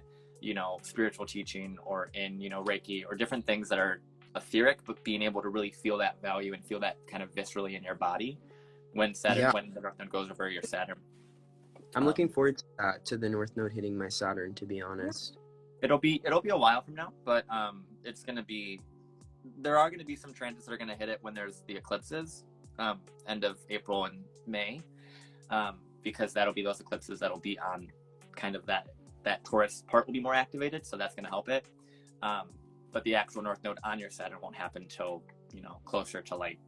spiritual teaching, or in, Reiki, or different things that are etheric, but being able to really feel that value and feel that kind of viscerally in your body when when the north node goes over your Saturn. I'm looking forward to that, to the north node hitting my Saturn, to be honest. It'll be a while from now, but it's going to be, there are going to be some transits that are going to hit it when there's the eclipses, end of April and May, because that'll be those eclipses that'll be on kind of that Taurus part will be more activated, so that's going to help it. But the actual north node on your Saturn won't happen until, closer to like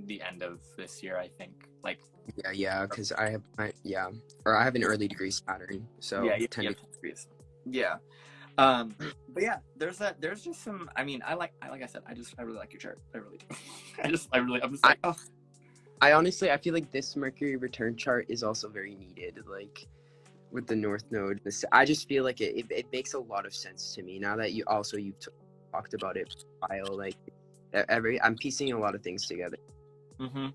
the end of this year, I think. Like, because I have an early degree Saturn, so yeah, you have 10 degrees. Yeah. But yeah, there's just some, I mean, like I said, I really like your chart. I really do. I'm just like, oh. I honestly, I feel like this Mercury return chart is also very needed, like with the north node. I just feel like it makes a lot of sense to me now that you've talked about it for a while. Like I'm piecing a lot of things together. Mm-hmm.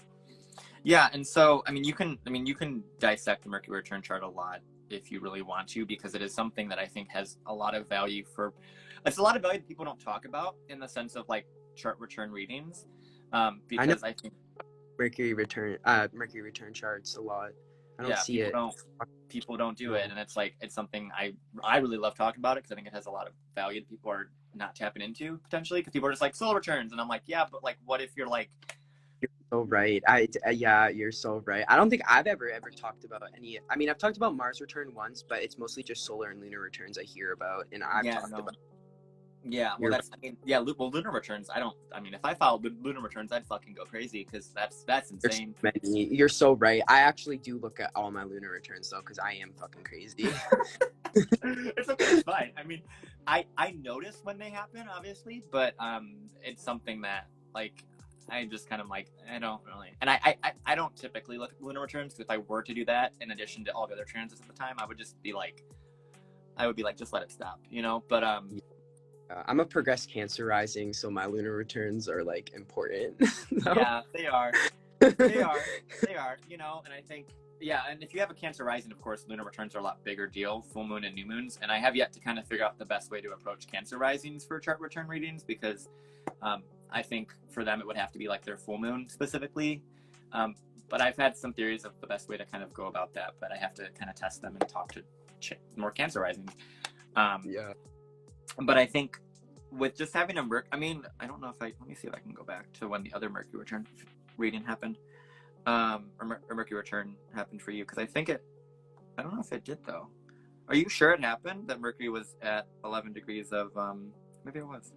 Yeah, and so you can dissect the Mercury return chart a lot if you really want to, because it is something that I think has a lot of value it's a lot of value that people don't talk about in the sense of like chart return readings, because I think Mercury return charts a lot. I don't see it. People don't do it, and it's something I really love talking about it, because I think it has a lot of value that people are not tapping into potentially, because people are just like solar returns, and I'm like, yeah, but like, what if you're like, you're so right. You're so right. I don't think I've ever talked about any. I mean, I've talked about Mars return once, but it's mostly just solar and lunar returns I hear about, and I've talked about. Yeah, well, lunar returns. If I followed lunar returns, I'd fucking go crazy, because that's insane. You're so right. I actually do look at all my lunar returns though, because I am fucking crazy. It's okay, it's fine. I mean, I notice when they happen, obviously, but it's something that like I just kind of like, I don't really, and I don't typically look at lunar returns, because if I were to do that in addition to all the other transits at the time, I would be like, just let it stop, But I'm a progressed Cancer rising, so my lunar returns are like important. No? Yeah, they are. They are. And I think, and if you have a Cancer rising, of course, lunar returns are a lot bigger deal, full moon and new moons. And I have yet to kind of figure out the best way to approach Cancer risings for chart return readings, because I think for them it would have to be like their full moon specifically. But I've had some theories of the best way to kind of go about that, but I have to kind of test them and talk to more Cancer risings. But I think with just having a I don't know if let me see if I can go back to when the other Mercury return reading happened, or Mercury return happened for you, because I don't know if it did though. Are you sure it happened that Mercury was at 11 degrees of, maybe it was.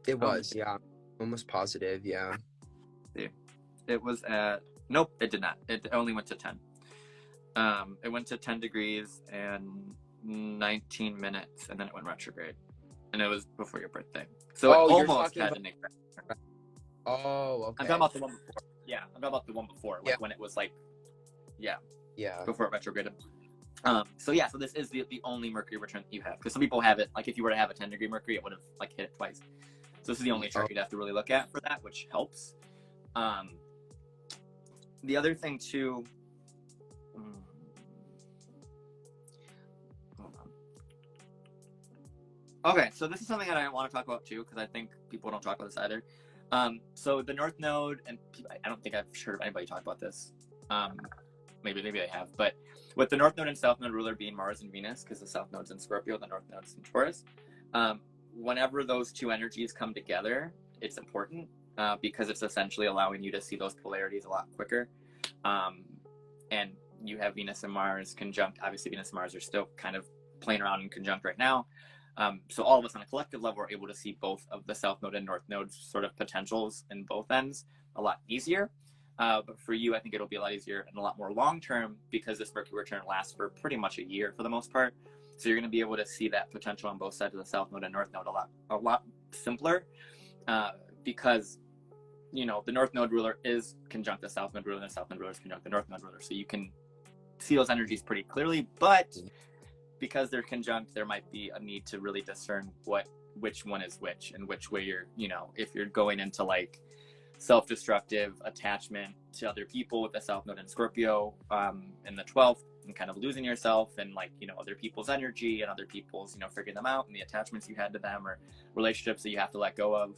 It was, yeah. Almost positive, yeah. It was at, nope, it did not. It only went to 10. It went to 10 degrees and 19 minutes, and then it went retrograde, and it was before your birthday, so it almost had an exact. Oh, okay. I'm talking about the one before. Yeah, I'm talking about the one before, like when it was like, before it retrograded. So this is the only Mercury return that you have, because some people have it like, if you were to have a 10-degree Mercury, it would have like hit it twice. So this is the only chart you'd have to really look at for that, which helps. The other thing too. Okay, so this is something that I want to talk about too, because I think people don't talk about this either. So the North Node, and I don't think I've heard of anybody talk about this. Maybe they have, but with the North Node and South Node ruler being Mars and Venus, because the South Node's in Scorpio, the North Node's in Taurus. Whenever those two energies come together, it's important, because it's essentially allowing you to see those polarities a lot quicker. And you have Venus and Mars conjunct. Obviously, Venus and Mars are still kind of playing around in conjunct right now. So all of us on a collective level are able to see both of the South Node and North Node's sort of potentials in both ends a lot easier. But for you, I think it'll be a lot easier and a lot more long-term, because this Mercury return lasts for pretty much a year for the most part. So you're going to be able to see that potential on both sides of the South Node and North Node a lot simpler, because you know, the North Node ruler is conjunct the South Node ruler, and the South Node ruler is conjunct the North Node ruler. So you can see those energies pretty clearly, but because they're conjunct, there might be a need to really discern which one is which, and which way you're, you know, if you're going into like self-destructive attachment to other people with the South Node in Scorpio in the 12th, and kind of losing yourself and like, you know, other people's energy and other people's, you know, figuring them out and the attachments you had to them or relationships that you have to let go of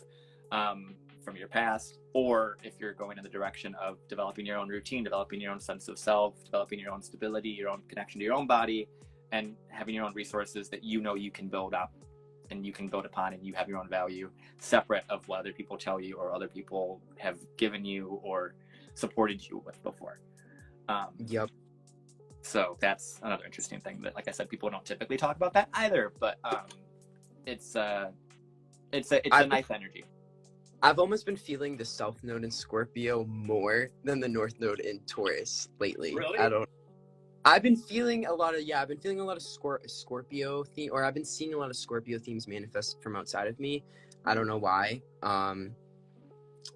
from your past. Or if you're going in the direction of developing your own routine, developing your own sense of self, developing your own stability, your own connection to your own body, and having your own resources that you know you can build up and you can build upon, and you have your own value separate of what other people tell you or other people have given you or supported you with before. Yep. So that's another interesting thing that, like I said, people don't typically talk about that either, but it's a nice energy. I've almost been feeling the South Node in Scorpio more than the North Node in Taurus lately. Really? I've been feeling a lot of Scorpio theme, or I've been seeing a lot of Scorpio themes manifest from outside of me. I don't know why.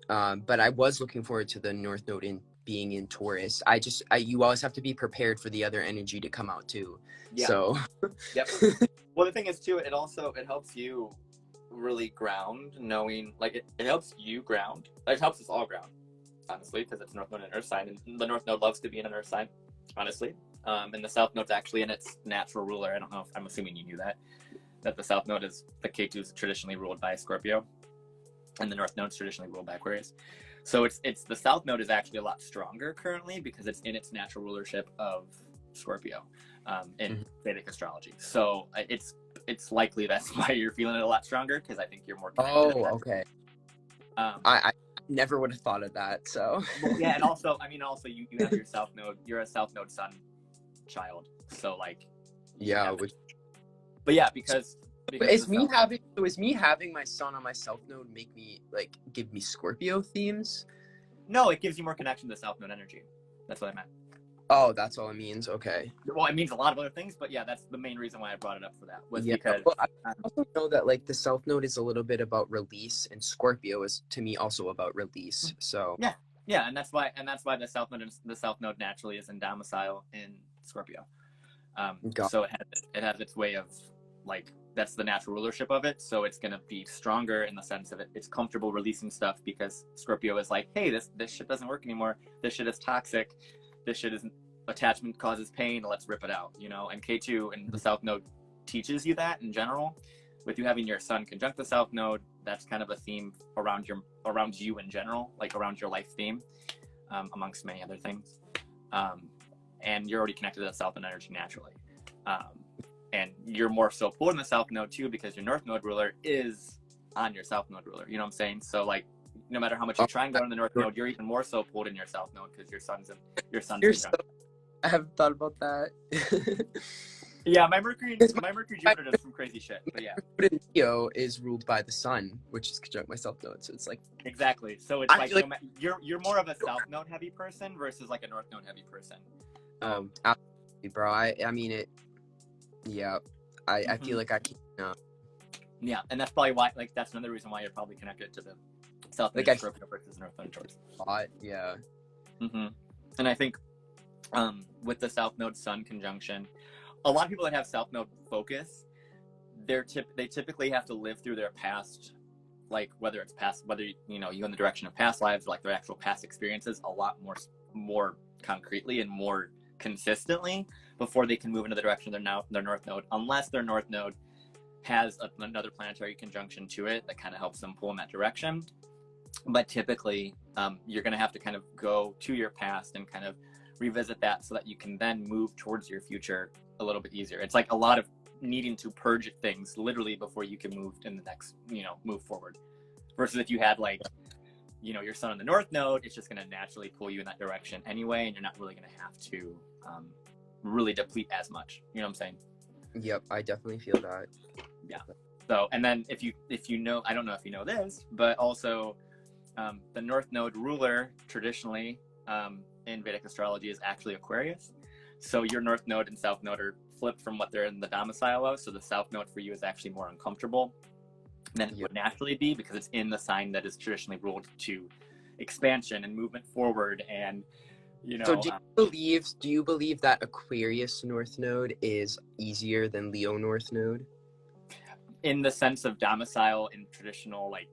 But I was looking forward to the North Node being in Taurus. You always have to be prepared for the other energy to come out too. Yeah. So. Yep. Well, the thing is too, it helps you really ground, knowing like it helps you ground. It helps us all ground, honestly, because it's North Node and Earth sign, and the North Node loves to be in an Earth sign, honestly. And the South Node's actually in its natural ruler. I don't know if I'm assuming you knew that the South Node is the K2 is traditionally ruled by Scorpio, and the North Node's traditionally ruled by Aquarius. So it's the South Node is actually a lot stronger currently because it's in its natural rulership of Scorpio in Vedic astrology. So it's likely that's why you're feeling it a lot stronger, because I think you're more connected. Oh, okay. I never would have thought of that. So. Well, yeah, and also you have your South Node. You're a South Node Sun child. So like. Yeah. But yeah, because is me having my Sun on my South Node give me Scorpio themes? No, it gives you more connection to the South Node energy. That's what I meant. Oh, that's all it means. Okay. Well, it means a lot of other things, but yeah, that's the main reason why I brought it up for that. Because well, I also know that like the South Node is a little bit about release, and Scorpio is to me also about release. So yeah, and that's why the South Node naturally is in domicile in Scorpio. So it has its way of like, that's the natural rulership of it. So it's gonna be stronger in the sense of it's comfortable releasing stuff, because Scorpio is like, hey, this shit doesn't work anymore. This shit is toxic. This shit is attachment causes pain. Let's rip it out, you know. And K2 and the South Node teaches you that in general. With you having your Sun conjunct the South Node, that's kind of a theme around you in general, like around your life theme, amongst many other things. And you're already connected to the South Node energy naturally. And you're more so pulled in the South Node too, because your North Node ruler is on your South Node ruler. You know what I'm saying? So like, no matter how much you try and go in the North Node, you're even more so pulled in your South Node because your Sun's I haven't thought about that. Yeah, my Mercury Jupiter does some crazy shit. But yeah, Leo is ruled by the Sun, which is conjunct my South Node. So it's like exactly. So it's like you're more of a South Node heavy person versus like a North Node heavy person. Absolutely, bro. I mean it. Yeah, I feel like I can. Yeah, and that's probably why. Like that's another reason why you're probably connected to the South Node Scorpio versus North Node Taurus. Yeah. And I think with the South Node Sun conjunction, a lot of people that have South Node focus, they typically have to live through their past, like whether you go in the direction of past lives, like their actual past experiences, a lot more concretely and more consistently before they can move into the direction of their North Node, unless their North Node has another planetary conjunction to it that kind of helps them pull in that direction. But typically, you're going to have to kind of go to your past and kind of revisit that so that you can then move towards your future a little bit easier. It's like a lot of needing to purge things literally before you can move in the next, move forward. Versus if you had like, your Sun in the North Node, it's just going to naturally pull you in that direction anyway, and you're not really going to have to really deplete as much. You know what I'm saying? Yep, I definitely feel that. Yeah. So, and then if you know, I don't know if you know this, but also the North Node ruler traditionally in Vedic astrology is actually Aquarius. So your North Node and South Node are flipped from what they're in the domicile of. So the South Node for you is actually more uncomfortable than it would naturally be, because it's in the sign that is traditionally ruled to expansion and movement forward, and So do you believe that Aquarius North Node is easier than Leo North Node? in the sense of domicile in traditional like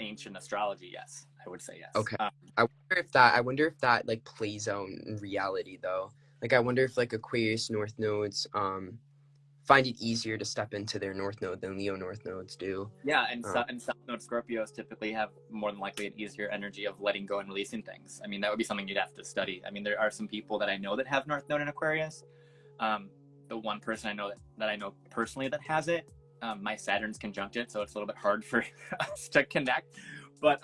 ancient astrology, yes, I would say yes. Okay. I wonder if that like plays out in reality though. Like I wonder if like Aquarius North Nodes find it easier to step into their North Node than Leo North Nodes do. Yeah, and South Node Scorpios typically have more than likely an easier energy of letting go and releasing things. I mean, that would be something you'd have to study. I mean, there are some people that I know that have North Node in Aquarius. The one person I know that I know personally that has it, my Saturn's conjunct it, so it's a little bit hard for us to connect. But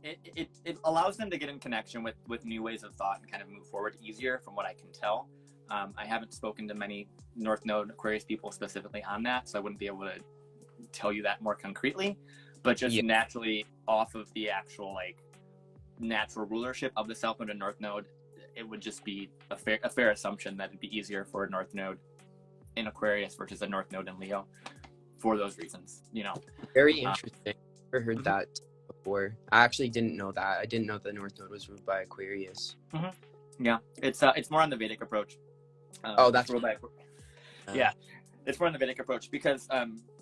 it allows them to get in connection with new ways of thought and kind of move forward easier, from what I can tell. I haven't spoken to many North Node Aquarius people specifically on that, so I wouldn't be able to tell you that more concretely. But just naturally, off of the actual like natural rulership of the South Node and North Node, it would just be a fair assumption that it'd be easier for a North Node in Aquarius versus a North Node in Leo, for those reasons. Very interesting. Never heard that before. I actually didn't know that. I didn't know the North Node was ruled by Aquarius. Yeah, it's more on the Vedic approach. That's ruled by yeah, it's more on the Vedic approach, because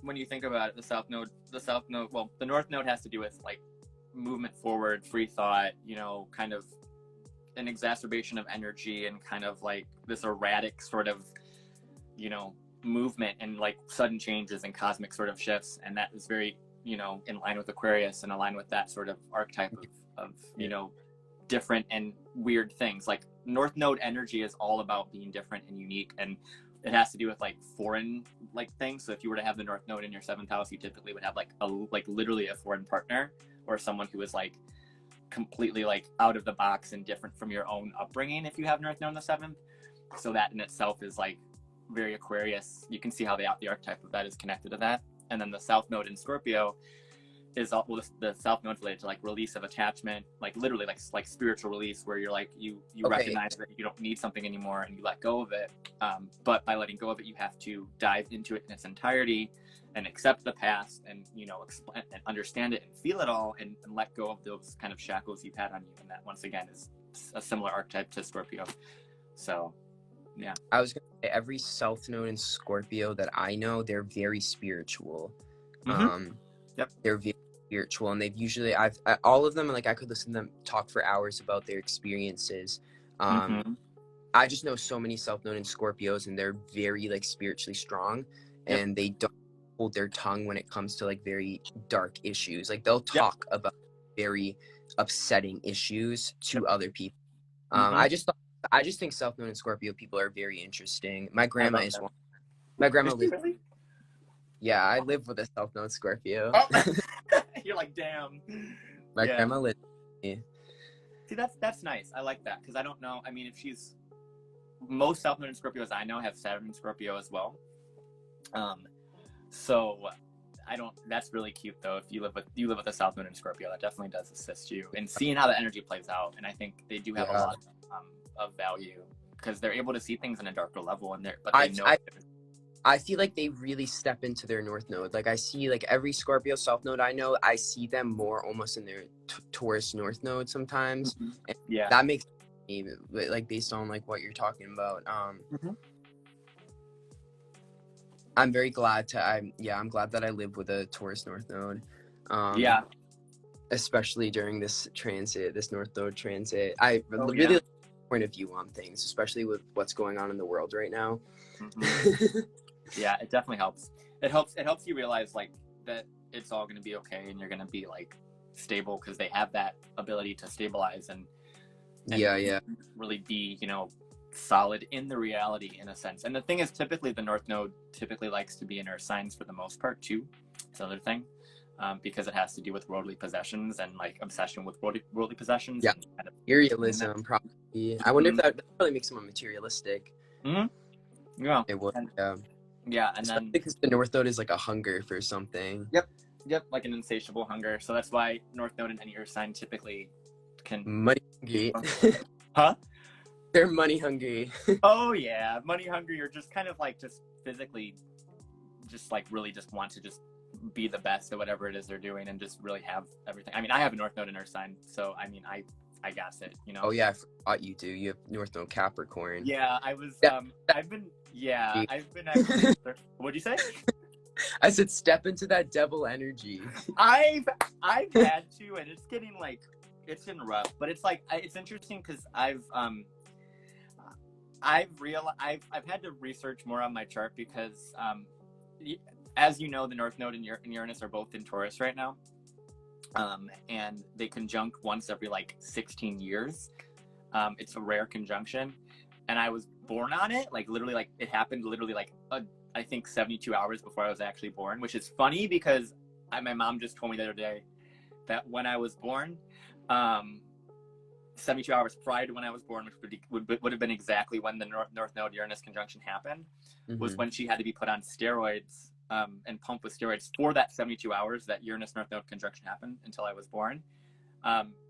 when you think about it, the North Node has to do with like movement forward, free thought, kind of an exacerbation of energy and kind of like this erratic sort of movement and like sudden changes and cosmic sort of shifts, and that is very in line with Aquarius and aligned with that sort of archetype of different and weird things. Like North Node energy is all about being different and unique, and it has to do with like foreign like things. So if you were to have the North Node in your 7th house, you typically would have like literally a foreign partner, or someone who is like completely like out of the box and different from your own upbringing if you have North Node in the 7th. So that in itself is like very Aquarius. You can see how the archetype of that is connected to that. And then the South Node in Scorpio is the South Node related to like release of attachment, like literally like spiritual release, where you're like you recognize that you don't need something anymore and you let go of it. But by letting go of it, you have to dive into it in its entirety and accept the past and explain and understand it and feel it all, and let go of those kind of shackles you've had on you. And that once again is a similar archetype to Scorpio. So yeah, I was gonna say every South Node in Scorpio that I know, they're very spiritual. They're very spiritual, and they've usually all of them, like I could listen to them talk for hours about their experiences. I just know so many South Node in Scorpios, and they're very like spiritually strong, and they don't hold their tongue when it comes to like very dark issues. Like they'll talk about very upsetting issues to other people. I just think South Node and Scorpio people are very interesting. My grandma is one. My grandma lives. Really? Yeah, I live with a South Node Scorpio. Oh. You're like, damn. My grandma lives with me. See, that's nice. I like that, because I don't know. I mean, if most South Node and Scorpios I know have Saturn and Scorpio as well. So I don't. That's really cute though. If you live with a South Node and Scorpio, that definitely does assist you in seeing how the energy plays out. And I think they do have a lot of value, because they're able to see things in a darker level, and I feel like they really step into their North Node. Like I see like every Scorpio South Node I know, I see them more almost in their Taurus North Node sometimes. And that makes me like, based on like what you're talking about. I'm very glad I'm glad that I live with a Taurus North Node. Especially during this North Node transit. I really like the point of view on things, especially with what's going on in the world right now. Yeah, it definitely helps. It helps you realize like that it's all going to be okay, and you're going to be like stable, because they have that ability to stabilize and really be solid in the reality in a sense. And the thing is, typically the North Node likes to be in Earth signs for the most part too. It's another thing, because it has to do with worldly possessions and like obsession with worldly possessions. Yeah, kind of materialism probably. I wonder if that probably makes someone materialistic. Yeah, it would. Yeah, and then because the North Node is like a hunger for something. Yep, like an insatiable hunger. So that's why North Node in any Earth sign typically can money hungry. Huh? They're money hungry. Oh yeah, money hungry, or just kind of like just physically, just like really just want to just be the best at whatever it is they're doing and just really have everything. I mean, I have a North Node in Earth sign, so I mean, I got it, you know. Oh yeah, I forgot you do. You have North Node Capricorn. Yeah, I was. Yeah. I've been actually. What'd you say? I said step into that devil energy. I've had to, and it's getting like it's been rough, but it's like it's interesting because I've realized I've had to research more on my chart because as you know, the North Node and Uranus are both in Taurus right now, and they conjunct once every like 16 years. It's a rare conjunction, and I was born on it. Like literally, like it happened literally like I think 72 hours before I was actually born, which is funny because my mom just told me the other day that when I was born, 72 hours prior to when I was born, which would have been exactly when the North Node Uranus conjunction happened, was when she had to be put on steroids and pumped with steroids for that 72 hours that Uranus North Node conjunction happened until I was born.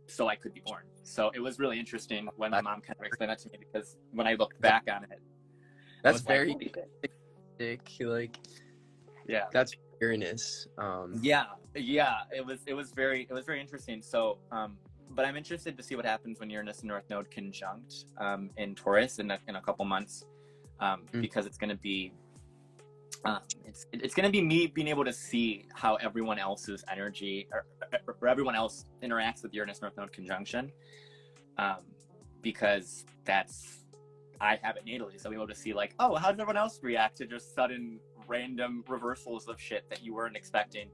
So I could be born. So it was really interesting when my mom kind of explained that to me, because when I looked back on it, that's very like, yeah, that's Uranus. Yeah, it was very interesting. So, but I'm interested to see what happens when Uranus and North Node conjunct in Taurus in a couple months, because it's going to be it's going to be me being able to see how everyone else's energy or everyone else interacts with Uranus North Node conjunction, because I have it natally, so I'll be able to see like, oh, how does everyone else react to just sudden random reversals of shit that you weren't expecting.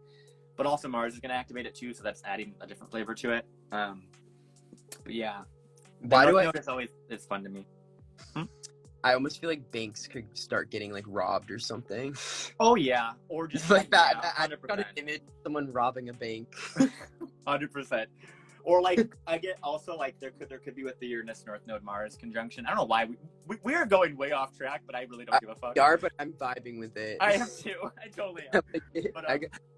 But also Mars is going to activate it too, so that's adding a different flavor to it. But yeah, why do it's fun to me. I almost feel like banks could start getting like robbed or something. Oh yeah, or just like that. Yeah, I got an image of someone robbing a bank. 100%. Or like I get also like there could be with the Uranus North Node Mars conjunction. I don't know why we are going way off track, but I really don't give a fuck. We are, but I'm vibing with it. I am too. I totally am. But, I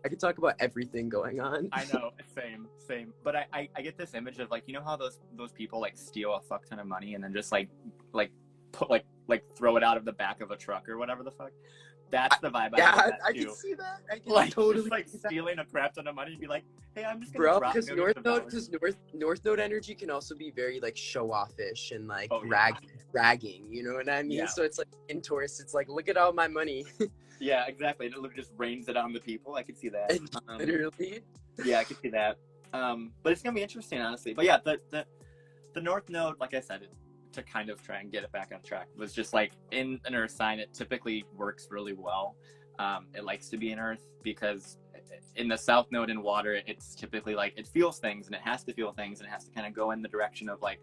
could talk about everything going on. I know, same. But I get this image of like, you know how those people like steal a fuck ton of money and then just like put like throw it out of the back of a truck or whatever the fuck. That's the vibe. I can see that. I can like totally just like stealing a crap ton of money and be like, hey, I'm just bro, gonna because North Node energy can also be very like show offish and like bragging. You know what I mean? Yeah. So it's like in Taurus, it's like, look at all my money. Yeah, exactly. And it just rains it on the people. I could see that. Literally. Yeah, I could see that. But it's gonna be interesting, honestly. But yeah, the North Node, like I said, to kind of try and get it back on track, was just like in an Earth sign, it typically works really well. It likes to be in Earth because in the South Node in water, it's typically like it feels things and it has to feel things and it has to kind of go in the direction of like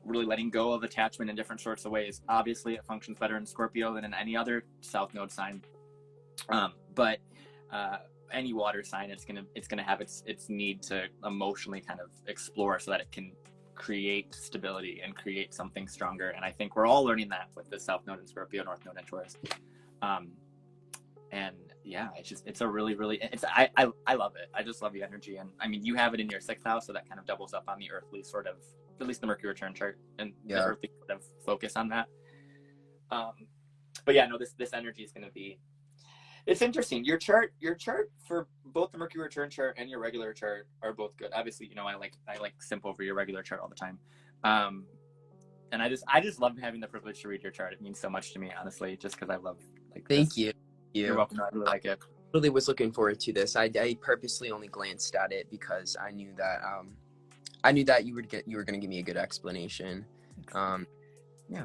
really letting go of attachment in different sorts of ways. Obviously, it functions better in Scorpio than in any other South Node sign. But any water sign, it's gonna have its need to emotionally kind of explore so that it can create stability and create something stronger. And I think we're all learning that with the South Node in Scorpio, North Node in Taurus. And yeah, it's a really I love it. I just love the energy. And I mean, you have it in your 6th house, so that kind of doubles up on the earthly sort of, at least the Mercury return chart, and the earthly sort of focus on that. But yeah, no, this energy is going to be, it's interesting. Your chart for both the Mercury return chart and your regular chart are both good. Obviously, you know, I like simp over your regular chart all the time. And I just love having the privilege to read your chart. It means so much to me, honestly, just because I love like Thank you. You're welcome. I really like it. Really was looking forward to this. I purposely only glanced at it because I knew that you were going to give me a good explanation. Yeah.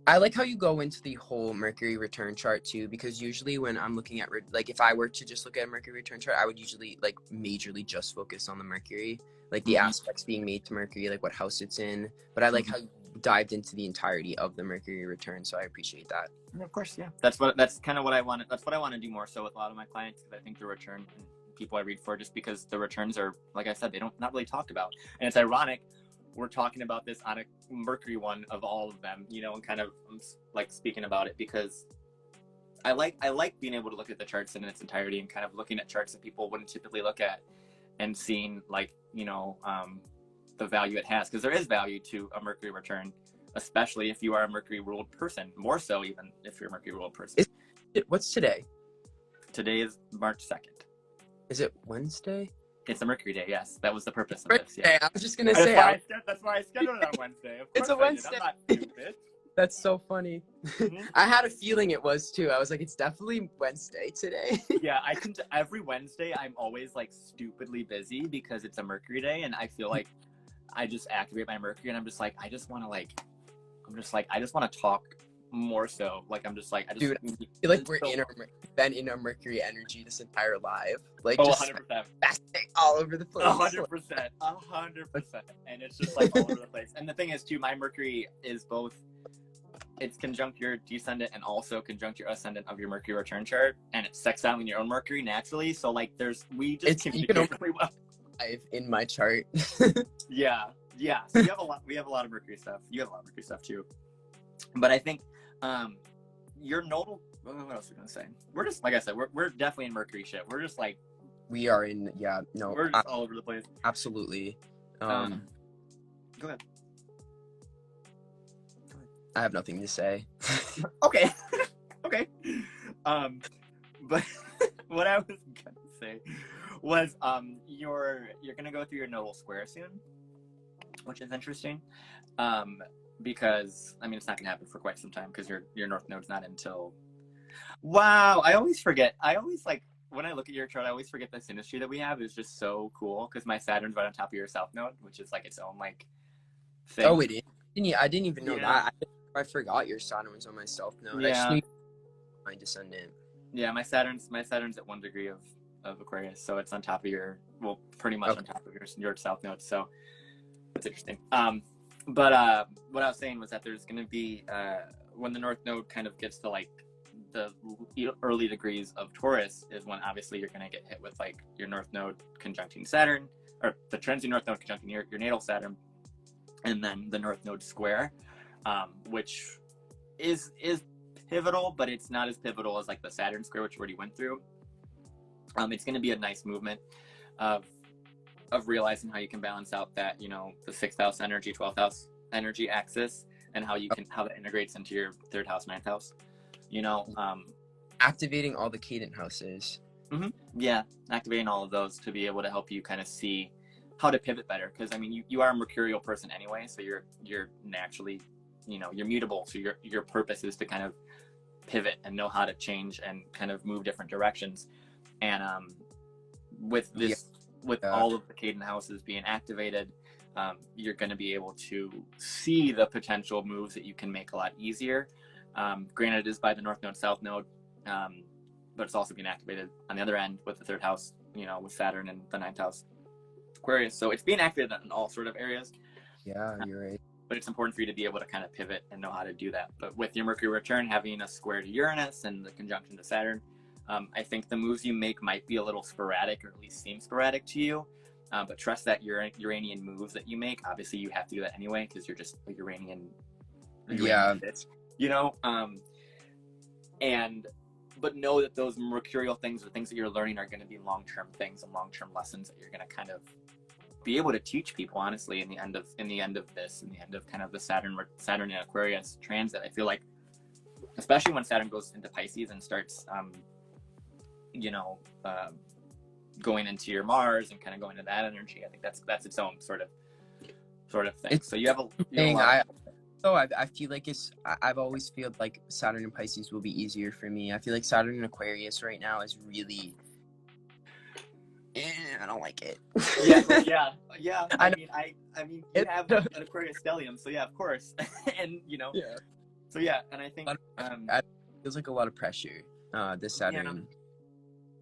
I like how you go into the whole Mercury return chart too, because usually when I'm looking at, like, if I were to just look at a Mercury return chart, I would usually like majorly just focus on the Mercury, like the aspects being made to Mercury, like what house it's in. But I like how you dived into the entirety of the Mercury return, so I appreciate that. Of course, yeah. That's kind of what I want. That's what I want to do more so with a lot of my clients, because I think the return and people I read for, just because the returns are, like I said, they don't not really talked about, and it's ironic. We're talking about this on a Mercury one of all of them, you know, and kind of like speaking about it because I like being able to look at the charts in its entirety and kind of looking at charts that people wouldn't typically look at and seeing like, you know, the value it has, because there is value to a Mercury return, especially if you are a Mercury ruled person, more so even if you're a Mercury ruled person. What's today? Today is March 2nd. Is it Wednesday? It's a Mercury day, yes. That was the purpose of this, Wednesday. yeah. I was just gonna That's say. that's why I scheduled it on Wednesday. Of It's course a I did. Wednesday. I'm not stupid. That's so funny. Mhm. I had a feeling it was too. I was like, it's definitely Wednesday today. Yeah, every Wednesday I'm always like stupidly busy because it's a Mercury day, and I feel like I just activate my Mercury, and I'm just like, I just want to talk more so. Like I'm just like, I just Dude, I feel like we've been in our Mercury energy this entire life. Like, oh, just 100%. fasting all over the place. 100%. And it's just like all over the place. And the thing is too, my Mercury is both, it's conjunct your descendant and also conjunct your ascendant of your Mercury return chart, and it's sextile in your own Mercury naturally. So like we just communicate really well. In my chart. Yeah. So we have a lot of Mercury stuff. You have a lot of Mercury stuff too. But I think your nodal, what else are we gonna say? We're just, like I said, we're definitely in Mercury shit. We're just like, We are in, we're just all over the place. Absolutely. Go ahead. I have nothing to say. Okay. But what I was gonna say was you're gonna go through your nodal square soon, which is interesting. Because I mean it's not gonna happen for quite some time because your north node's not until, wow, I always forget. I always like, when I look at your chart, I always forget this industry that we have is just so cool because my Saturn's right on top of your south node, which is like its own like thing. Oh, it is? I didn't even know Yeah. that. I forgot your Saturn was on my south node. Yeah. I just knew my descendant. Yeah, my Saturn's at 1 degree of Aquarius, so it's on top of your, pretty much on top of your south node. So it's interesting. But what I was saying was that there's going to be when the north node kind of gets to like the early degrees of Taurus is when obviously you're going to get hit with like your north node conjuncting Saturn, or the transit north node conjuncting your natal Saturn, and then the north node square, which is pivotal, but it's not as pivotal as like the Saturn square, which we already went through. It's going to be a nice movement of realizing how you can balance out that, the 6th house energy, 12th house energy axis, and how that integrates into your 3rd house, 9th house. Activating all the cadent houses. Mm-hmm. Yeah, activating all of those to be able to help you kind of see how to pivot better. Because I mean, you are a mercurial person anyway, so you're naturally, you're mutable. So your purpose is to kind of pivot and know how to change and kind of move different directions. And with this, all of the cadent houses being activated, you're going to be able to see the potential moves that you can make a lot easier. Granted, it is by the north node, south node, but it's also being activated on the other end with the 3rd house, with Saturn and the 9th house Aquarius. So it's being activated in all sort of areas. Yeah, you're right. But it's important for you to be able to kind of pivot and know how to do that. But with your Mercury return having a square to Uranus and the conjunction to Saturn, I think the moves you make might be a little sporadic, or at least seem sporadic to you. But trust that Uranian moves that you make, obviously you have to do that anyway because you're just a Uranian bitch, but know that those mercurial things or things that you're learning are going to be long-term things and long-term lessons that you're going to kind of be able to teach people, honestly, in the end of kind of the Saturn and Aquarius transit. I feel like, especially when Saturn goes into Pisces and starts going into your Mars and kind of going into that energy, I think that's its own sort of thing. So you have a lot. I feel like I've always felt like Saturn and Pisces will be easier for me. I feel like Saturn and Aquarius right now is really, I don't like it. Yeah. I mean, you have an Aquarius stellium, so yeah, of course, and Yeah. So yeah, and I think it feels like a lot of pressure. This Saturn,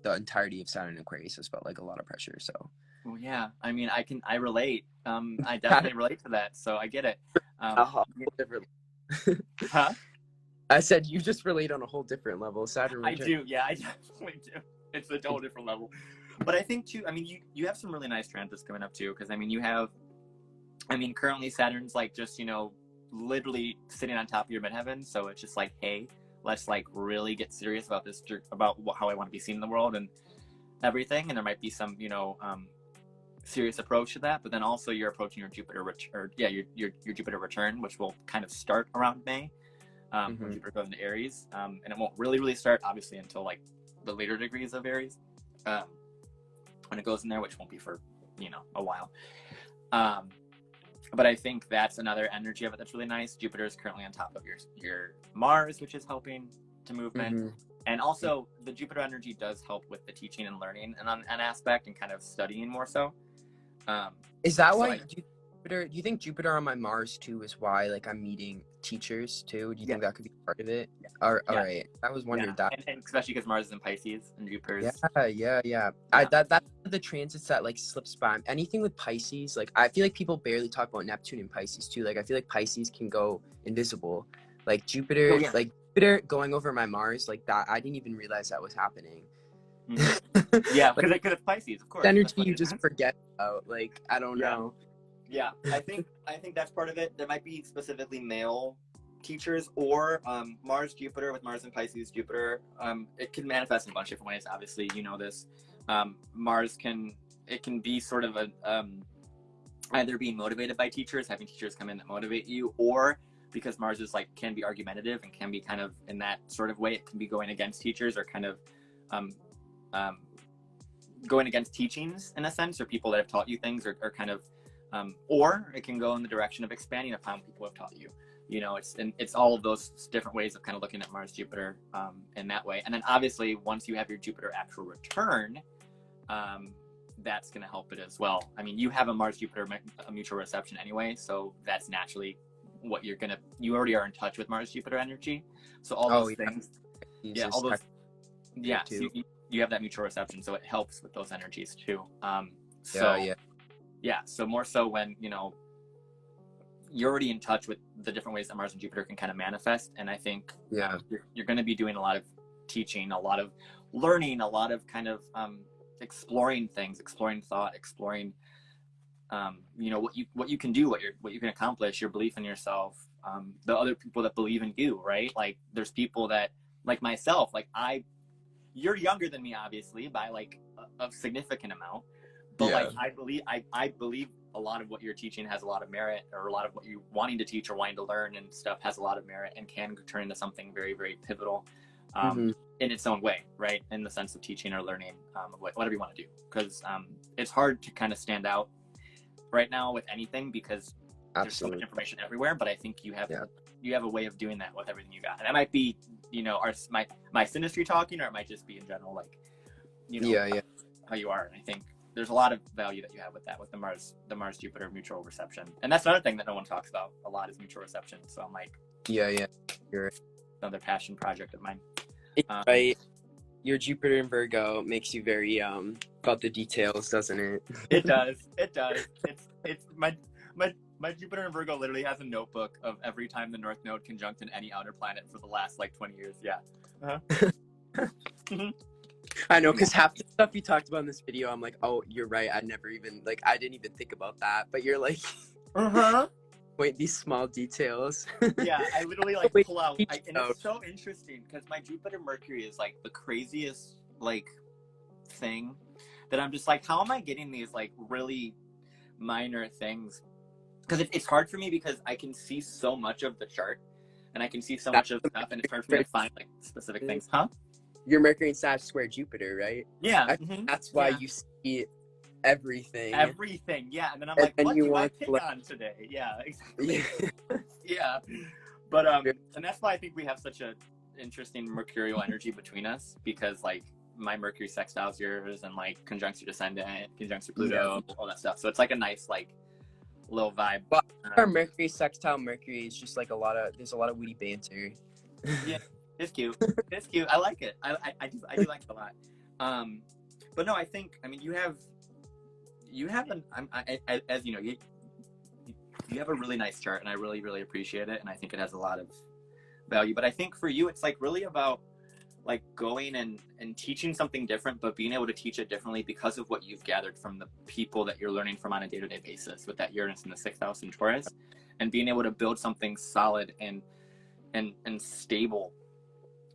the entirety of Saturn and Aquarius has felt like a lot of pressure. So. Well, yeah. I mean, I relate. I definitely relate to that. So I get it. Huh? I said you just relate on a whole different level. Saturn. I do. Yeah, I definitely do. It's a whole different level. But I think too. I mean, you have some really nice transits coming up too. Because currently Saturn's like just literally sitting on top of your midheaven. So it's just like, hey, let's like really get serious about this, about how I want to be seen in the world and everything. And there might be some serious approach to that, but then also you're approaching your Jupiter your Jupiter return, which will kind of start around May, when Jupiter goes into Aries, and it won't really start obviously until like the later degrees of Aries, when it goes in there, which won't be for, a while. But I think that's another energy of it that's really nice. Jupiter is currently on top of your Mars, which is helping to movement. Mm-hmm. And also the Jupiter energy does help with the teaching and learning and an aspect and kind of studying more so. Is that so why do you think Jupiter on my Mars too is why like I'm meeting teachers too? Do you think that could be part of it? Yeah. All right. I was wondering that. And especially because Mars is in Pisces and Jupiter's. Yeah. That's the transits that like slips by. Anything with Pisces, like I feel like people barely talk about Neptune and Pisces too. Like I feel like Pisces can go invisible. Like Jupiter, like Jupiter going over my Mars, like that. I didn't even realize that was happening. Mm-hmm. Yeah, because it's Pisces, of course. Energy you just forget about. Like I don't know. Yeah, I think that's part of it. There might be specifically male teachers or Mars Jupiter with Mars and Pisces Jupiter. It can manifest in a bunch of different ways. Obviously, you know this. Mars can be sort of a either being motivated by teachers, having teachers come in that motivate you, or because Mars is like can be argumentative and can be kind of in that sort of way. It can be going against teachers or kind of going against teachings in a sense, or people that have taught you things, or kind of, or it can go in the direction of expanding upon what people have taught you. It's all of those different ways of kind of looking at Mars Jupiter in that way. And then obviously once you have your Jupiter actual return, that's going to help it as well. I mean, you have a Mars Jupiter mutual reception anyway, so that's naturally what you already are in touch with Mars Jupiter energy. So all those things, all those, so you have that mutual reception, so it helps with those energies too. So more so when you're already in touch with the different ways that Mars and Jupiter can kind of manifest. And I think you're going to be doing a lot of teaching, a lot of learning, a lot of kind of exploring things, exploring thought, exploring what you can do, what you can accomplish, your belief in yourself, the other people that believe in you, right? Like there's people that, like myself, like you're younger than me obviously by like a significant amount, but like I believe a lot of what you're teaching has a lot of merit, or a lot of what you wanting to teach or wanting to learn and stuff has a lot of merit and can turn into something very, very pivotal in its own way, right? In the sense of teaching or learning, whatever you want to do. Because it's hard to kind of stand out right now with anything because there's so much information everywhere, but I think you have a way of doing that with everything you got. And that might be, my synastry talking, or it might just be in general, like, how you are. And I think there's a lot of value that you have with that, with the Mars Jupiter mutual reception. And that's another thing that no one talks about a lot is mutual reception. So I'm like, you're another passion project of mine. Right. Your Jupiter in Virgo makes you very about the details, doesn't it? It does. It's my Jupiter in Virgo literally has a notebook of every time the North Node conjuncted any outer planet for the last like 20 years. Yeah. I know, because half the stuff you talked about in this video, I'm like, oh, you're right. I didn't even think about that. But you're like, wait, these small details. Yeah, I literally like pull out, and it's so interesting because my Jupiter Mercury is like the craziest like thing that I'm just like, how am I getting these like really minor things? Because it's hard for me because I can see so much of the chart and I can see so much of stuff, and it's hard for me to find like specific things. Your Mercury and Sag square Jupiter, right? Yeah. That's why you see everything. Yeah. And then I'm like, what do I pick on today? Yeah, exactly. Yeah. But and that's why I think we have such a interesting mercurial energy between us, because like my Mercury sextiles yours and like conjunct your descendant, conjunct your Pluto, all that stuff. So it's like a nice like little vibe. But our Mercury sextile Mercury is just like there's a lot of witty banter. Yeah. It's cute. I like it. I do like it a lot. But no, I think, I mean, you have as you know, you have a really nice chart, and I really, really appreciate it. And I think it has a lot of value, but I think for you, it's like really about like going and teaching something different, but being able to teach it differently because of what you've gathered from the people that you're learning from on a day-to-day basis with that Uranus in the 6th house in Taurus, and being able to build something solid and stable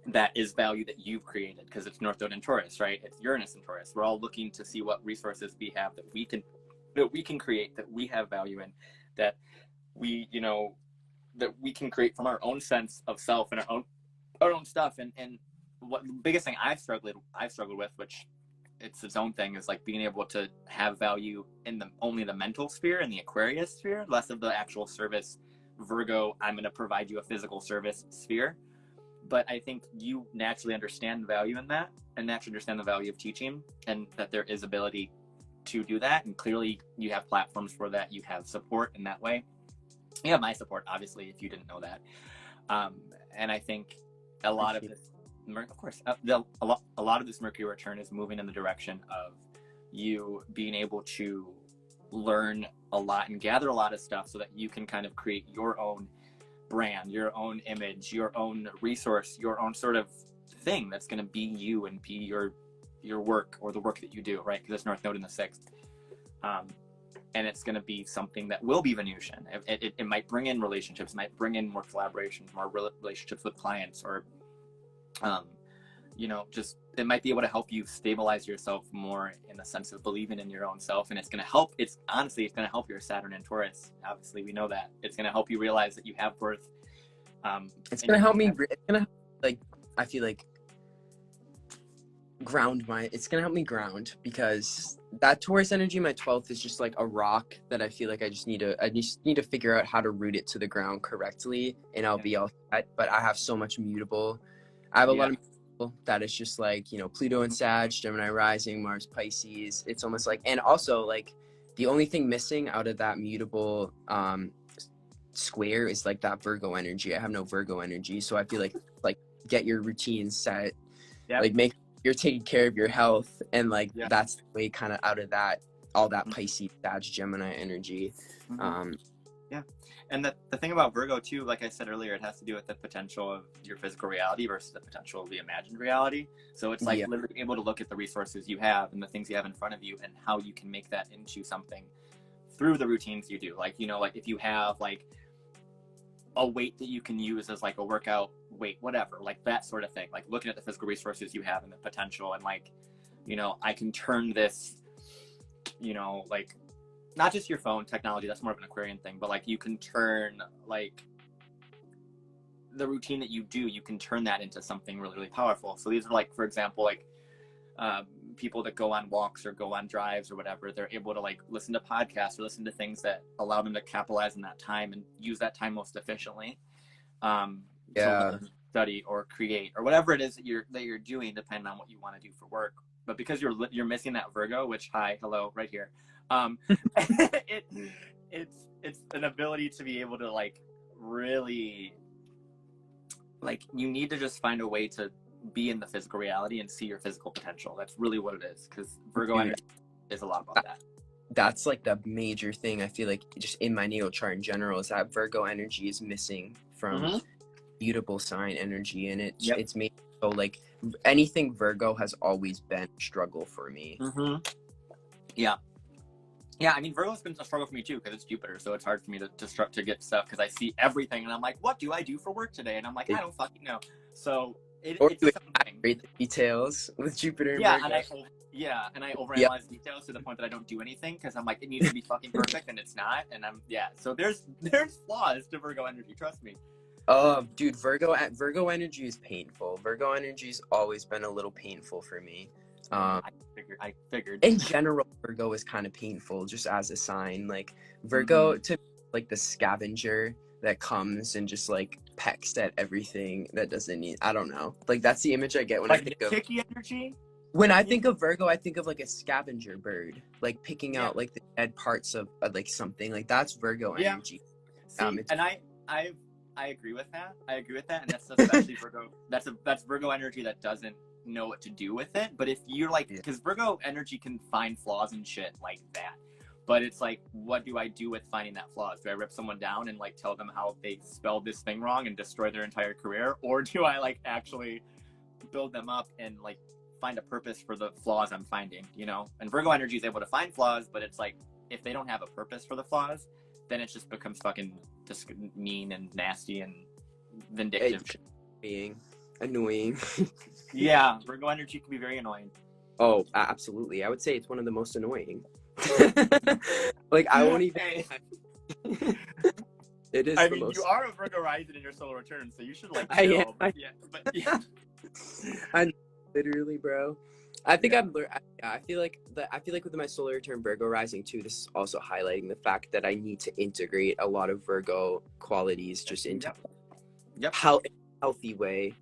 that is value that you've created, because it's North Node in Taurus, right? It's Uranus in Taurus. We're all looking to see what resources we have that we can create, that we have value in, that we can create from our own sense of self and our own stuff. And what the biggest thing I've struggled with, which it's its own thing, is like being able to have value in only the mental sphere and the Aquarius sphere, less of the actual service Virgo, I'm going to provide you a physical service sphere. But I think you naturally understand the value in that, and naturally understand the value of teaching, and that there is ability to do that. And clearly you have platforms for that. You have support in that way. You have my support, obviously, if you didn't know that. And I think a lot of this, of course, a lot of this Mercury return is moving in the direction of you being able to learn a lot and gather a lot of stuff so that you can kind of create your own brand, your own image, your own resource, your own sort of thing that's going to be you and be your work, or the work that you do, right? Because it's North Node in the 6th. And it's going to be something that will be Venusian. It might bring in relationships, might bring in more collaborations, more relationships with clients, or, just it might be able to help you stabilize yourself more in the sense of believing in your own self. And it's going to help. It's going to help your Saturn and Taurus. Obviously, we know that. It's going to help you realize that you have worth. It's going to help me. It's going to, like, I feel like, it's going to help me ground, because that Taurus energy, my 12th, is just like a rock that I feel like I just need to figure out how to root it to the ground correctly, and I'll be all set. But I have so much mutable. I have a lot of mutable that is just like, Pluto and Sag, Gemini Rising, Mars, Pisces. It's almost like, and also like the only thing missing out of that mutable square is like that Virgo energy. I have no Virgo energy, so I feel like get your routine set, like make you're taking care of your health, and like that's the way kind of out of that, all that Pisces, Sag, Gemini energy. And the thing about Virgo too, like I said earlier, it has to do with the potential of your physical reality versus the potential of the imagined reality. So it's like literally able to look at the resources you have and the things you have in front of you, and how you can make that into something through the routines you do. Like, like if you have like a weight that you can use as like a workout weight, whatever, like that sort of thing, like looking at the physical resources you have and the potential, and like, I can turn this, like, not just your phone technology, that's more of an Aquarian thing, but like you can turn like the routine that you do, you can turn that into something really, really powerful. So these are like, for example, like people that go on walks or go on drives or whatever, they're able to like listen to podcasts or listen to things that allow them to capitalize on that time and use that time most efficiently, to learn, study, or create, or whatever it is that you're doing, depending on what you want to do for work. But because you're missing that Virgo, which hello right here, it's an ability to be able to like really, like, you need to just find a way to be in the physical reality and see your physical potential. That's really what it is, because Virgo energy is a lot about that. That's like the major thing I feel like just in my natal chart in general, is that Virgo energy is missing from mutable sign energy, and it's made so like anything Virgo has always been a struggle for me. Yeah, I mean, Virgo's been a struggle for me too, because it's Jupiter, so it's hard for me to get stuff, because I see everything and I'm like, what do I do for work today? And I'm like, I don't fucking know. So it's something. The details with Jupiter and Virgo. And I overanalyze details to the point that I don't do anything, because I'm like, it needs to be fucking perfect, and it's not. And so there's flaws to Virgo energy, trust me. Oh, dude, Virgo energy is painful. Virgo energy's always been a little painful for me. I figured. In general, Virgo is kind of painful, just as a sign. Like Virgo, to like the scavenger that comes and just like pecks at everything that doesn't need. I don't know. Like that's the image I get when I think of picky energy. When I think of Virgo, I think of like a scavenger bird, like picking out like the dead parts of like something. Like that's Virgo energy. See, and I agree with that. And that's especially Virgo. That's Virgo energy that doesn't know what to do with it. But if you're like, because Virgo energy can find flaws and shit like that, but it's like, what do I do with finding that flaws? Do I rip someone down and like tell them how they spelled this thing wrong and destroy their entire career, or do I like actually build them up and like find a purpose for the flaws I'm finding? And Virgo energy is able to find flaws, but it's like, if they don't have a purpose for the flaws, then it just becomes fucking just mean and nasty and vindictive. Being annoying. Yeah, Virgo energy can be very annoying. Oh, absolutely. I would say it's one of the most annoying. Like I won't even. It is I the mean, most. you are a Virgo rising in your solar return, so you should like I chill. am. But yeah, but yeah. I literally, bro. I think Yeah. I'm. I feel like with my solar return Virgo rising too. This is also highlighting the fact that I need to integrate a lot of Virgo qualities just into Yep. how healthy way.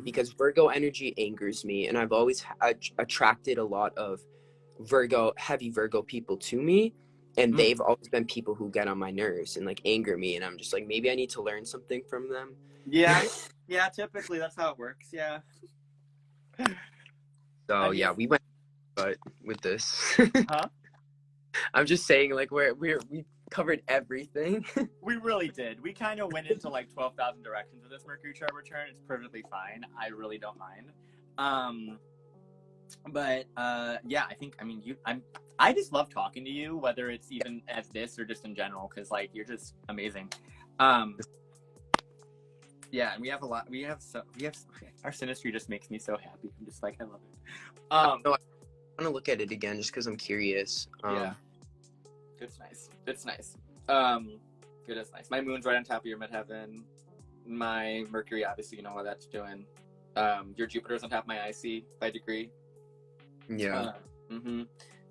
Because Virgo energy angers me, and I've always attracted a lot of heavy Virgo people to me. And they've always been people who get on my nerves and like anger me, and I'm just like, maybe I need to learn something from them. Yeah. Yeah. Typically, that's how it works. Yeah. So I mean, yeah, we went but with this. huh? I'm just saying, like, we covered everything. We really did. We kind of went into like 12,000 directions with this Mercury chart return. It's perfectly fine. I really don't mind. But yeah, I mean, I just love talking to you, whether it's even as this or just in general, because like you're just amazing. Yeah, and we have our synastry just makes me so happy. I'm just like, I love it. No, I want to look at it again just because I'm curious. Yeah, it's nice. It's nice. It is nice. My moon's right on top of your midheaven. My Mercury, obviously, you know what that's doing. Your Jupiter's on top of my IC by degree. Yeah.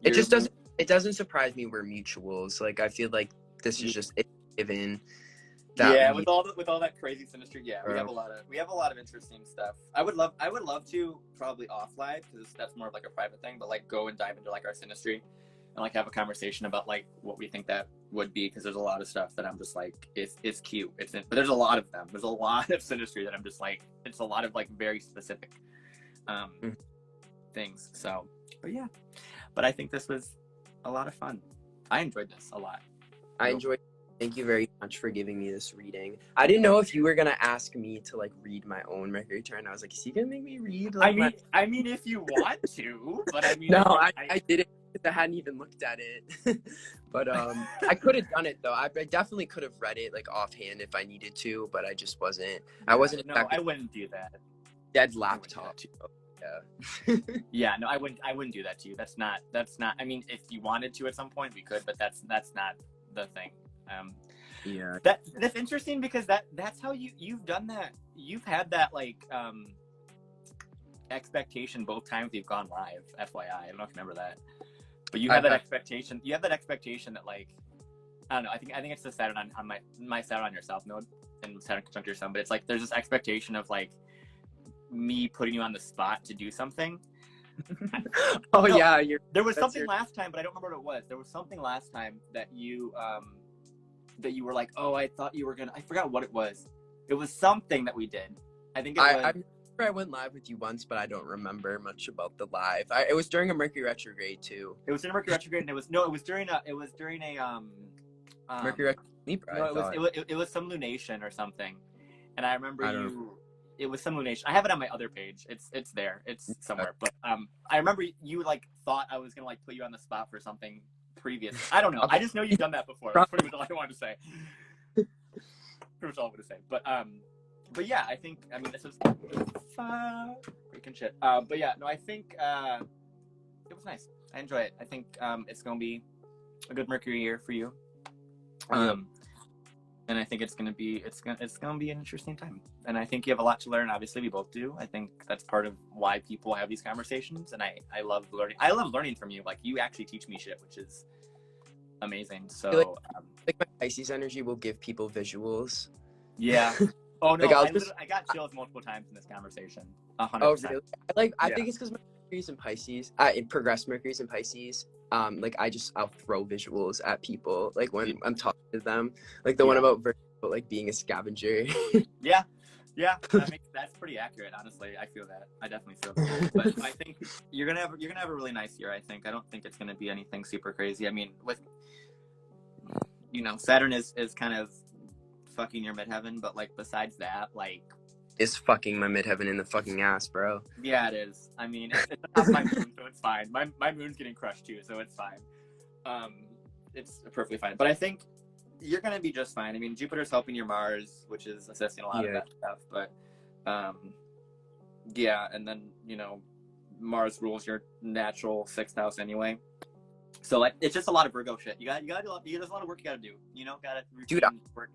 It just doesn't. It doesn't surprise me we're mutuals. Like I feel like this is just given. With all that crazy synastry, we have a lot of interesting stuff. I would love to probably offline because that's more of like a private thing, but like go and dive into like our synastry and like have a conversation about like what we think that would be, because there's a lot of stuff that I'm just like it's cute, but there's a lot of them. There's a lot of synastry that I'm just like, it's a lot of like very specific things. So, but I think this was a lot of fun. I enjoyed this a lot. I enjoyed. Thank you very much for giving me this reading. I didn't know if you were gonna ask me to like read my own Mercury return. I was like, is he gonna make me read? Like, I mean, if you want to, but I mean, no, I didn't because I hadn't even looked at it. But I could have done it though. I definitely could have read it like offhand if I needed to, but I just wasn't. I wasn't. No, I wouldn't do that. Dead laptop. Yeah. Yeah, no, I wouldn't do that to you. That's not. I mean, if you wanted to at some point, we could, but that's not the thing. Yeah. That's interesting because that's how you've done that. You've had that like expectation both times you've gone live. FYI, I don't know if you remember that, but you have that expectation. You have that expectation that like, I don't know. I think it's the Saturn on my Saturn on your South node and Saturn conjunct your Sun, but it's like there's this expectation of like me putting you on the spot to do something. There was something last time, but I don't remember what it was. There was something last time that you were like, oh, I thought you were gonna. I forgot what it was. It was something that we did. I think it was. I remember I went live with you once, but I don't remember much about the live. It was during a Mercury retrograde too. It was during a Mercury retrograde, and it was during a Mercury retrograde. No, it was some lunation or something, and I remember it was some lunation. I have it on my other page. It's there. It's somewhere. But I remember you like thought I was gonna like put you on the spot for something previous. I don't know. I just know you've done that before. That's pretty much all I wanted to say. Pretty much all I'm gonna say. But yeah, I mean this was freaking shit. But yeah, no, I think it was nice. I enjoy it. I think it's gonna be a good Mercury year for you. And I think it's gonna be an interesting time. And I think you have a lot to learn. Obviously, we both do. I think that's part of why people have these conversations. And I love learning. I love learning from you. Like you actually teach me shit, which is amazing. So like my Pisces energy will give people visuals. Yeah. Oh no, like I got chills multiple times in this conversation. 100%. Oh really? I think it's because my Mercury's in Pisces. It progressed Mercury's in Pisces. Like I'll throw visuals at people like when I'm talking to them. Like the one about like being a scavenger. Yeah. That's pretty accurate, honestly. I feel that. I definitely feel that. But I think you're gonna have a really nice year. I think. I don't think it's gonna be anything super crazy. I mean, with Saturn is kind of fucking your midheaven, but like besides that, like it's fucking my midheaven in the fucking ass, bro. Yeah, it is. I mean, it's not my moon, so it's fine. My moon's getting crushed too, so it's fine. It's perfectly fine. But I think you're gonna be just fine. I mean, Jupiter's helping your Mars, which is assisting a lot of that stuff. But and then Mars rules your natural 6th house anyway. So like, it's just a lot of Virgo shit. You got there's a lot of work you gotta do. Gotta dude. Work.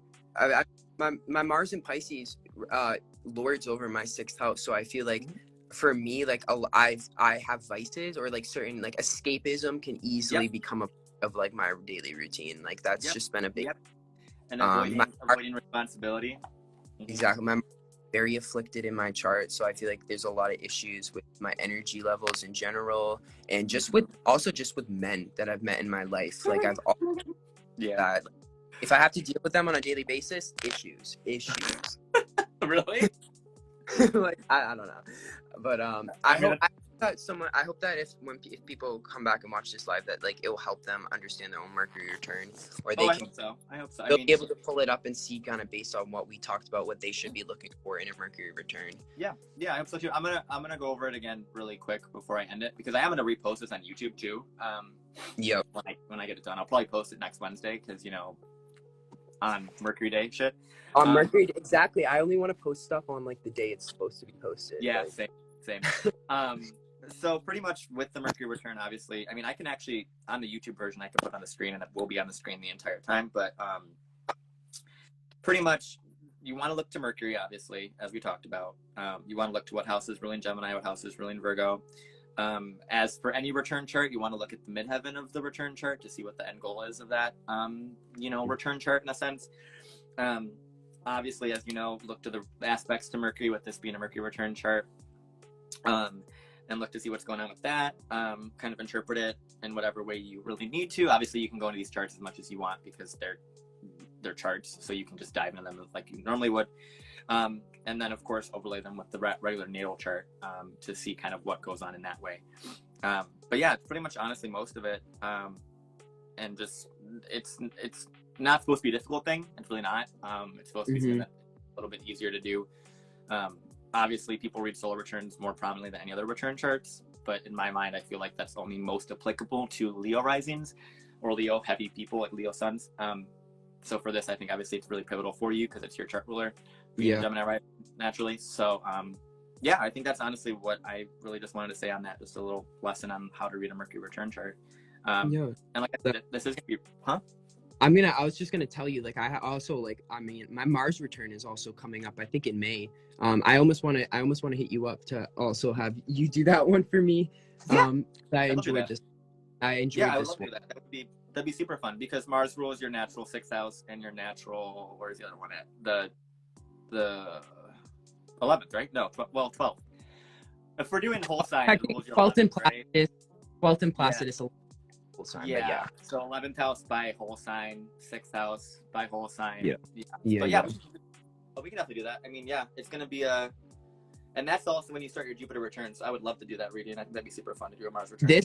My Mars in Pisces lords over my 6th house, so I feel like for me, like I have vices, or like certain like escapism can easily become a part of like my daily routine. Like that's just been a big and avoiding responsibility. Exactly. My very afflicted in my chart, so I feel like there's a lot of issues with my energy levels in general, and just with men that I've met in my life. Like I've that if I have to deal with them on a daily basis, issues. Really? Like I don't know, but I hope that if people come back and watch this live, that like it will help them understand their own Mercury return, or they I hope so. They'll be able to pull it up and see kind of based on what we talked about, what they should be looking for in a Mercury return. Yeah, I hope so too. I'm gonna go over it again really quick before I end it, because I am gonna repost this on YouTube too. When I get it done, I'll probably post it next Wednesday, because on Mercury Day shit. On Mercury, exactly. I only want to post stuff on like the day it's supposed to be posted. Yeah, same. So pretty much with the Mercury return, obviously, I mean, I can actually, on the YouTube version, I can put on the screen, and it will be on the screen the entire time. But pretty much, you want to look to Mercury, obviously, as we talked about. You want to look to what house is ruling Gemini, what house is ruling Virgo. As for any return chart, you want to look at the midheaven of the return chart to see what the end goal is of that, return chart in a sense. Obviously, as you know, look to the aspects to Mercury, with this being a Mercury return chart, and look to see what's going on with that. Kind of interpret it in whatever way you really need to. Obviously, you can go into these charts as much as you want, because they're charts, so you can just dive into them like you normally would. And then, of course, overlay them with the regular natal chart to see kind of what goes on in that way. But yeah, it's pretty much honestly most of it. And just it's not supposed to be a difficult thing. It's really not. It's supposed to be something that's a little bit easier to do. Obviously, people read solar returns more prominently than any other return charts, but in my mind, I feel like that's only most applicable to Leo risings or Leo heavy people, like Leo suns. So for this, I think obviously it's really pivotal for you, because it's your chart ruler, Gemini rising naturally. So I think that's honestly what I really just wanted to say on that. Just a little lesson on how to read a Mercury return chart. And like I said, this is gonna be, I was just gonna tell you, like, my Mars return is also coming up, I think in May. I almost want to hit you up to also have you do that one for me. I enjoyed this. I enjoyed this one. That'd be super fun, because Mars rules your natural 6th house and your natural, where's the other one at? The 11th, right? No, 12th. If we're doing whole sign, it rules your 12th and 11th, right? 12th and Placidus. Sign, yeah. So 11th house by whole sign, 6th house by whole sign. Yeah. We can definitely do that. I mean, it's gonna be and that's also when you start your Jupiter return. So I would love to do that reading. I think that'd be super fun to do a Mars return.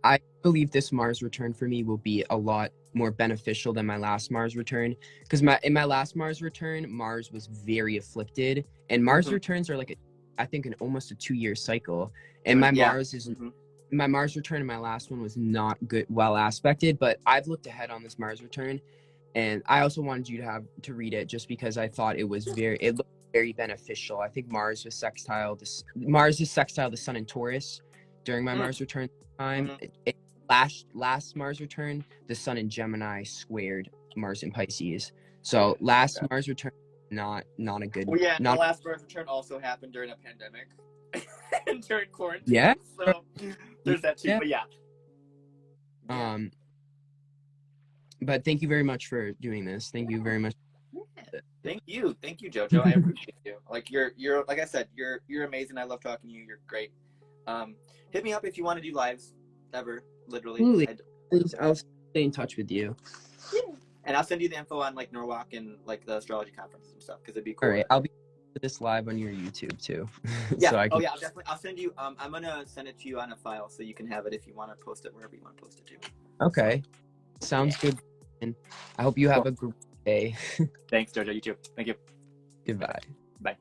I believe this Mars return for me will be a lot more beneficial than my last Mars return, because in my last Mars return, Mars was very afflicted, and Mars returns are like I think almost a 2-year cycle, and my Mars is. My Mars return in my last one was not well aspected, but I've looked ahead on this Mars return, and I also wanted you to read it just because I thought it looked very beneficial. I think Mars is sextile the Sun in Taurus during my Mars return time. Last Mars return, the Sun in Gemini squared Mars in Pisces. So Mars return, not a good. Well, the last Mars return also happened during a pandemic. And during quarantine. Yeah. So there's that too. Yeah. But but thank you very much for doing this. Thank you very much. Thank you, Jojo. I appreciate you. Like you're like I said, you're amazing. I love talking to you. You're great. Hit me up if you want to do lives ever. Literally. Please, I'll stay in touch with you. Yeah. And I'll send you the info on like Norwalk and like the astrology conferences and stuff, because it'd be cool. All right, I'll be this live on your YouTube too. Yeah. So I'll send you. I'm gonna send it to you on a file so you can have it if you want to post it wherever you want to post it to. Okay. Sounds good. And I hope you have a great day. Thanks, Jojo. You too. Thank you. Goodbye. Bye.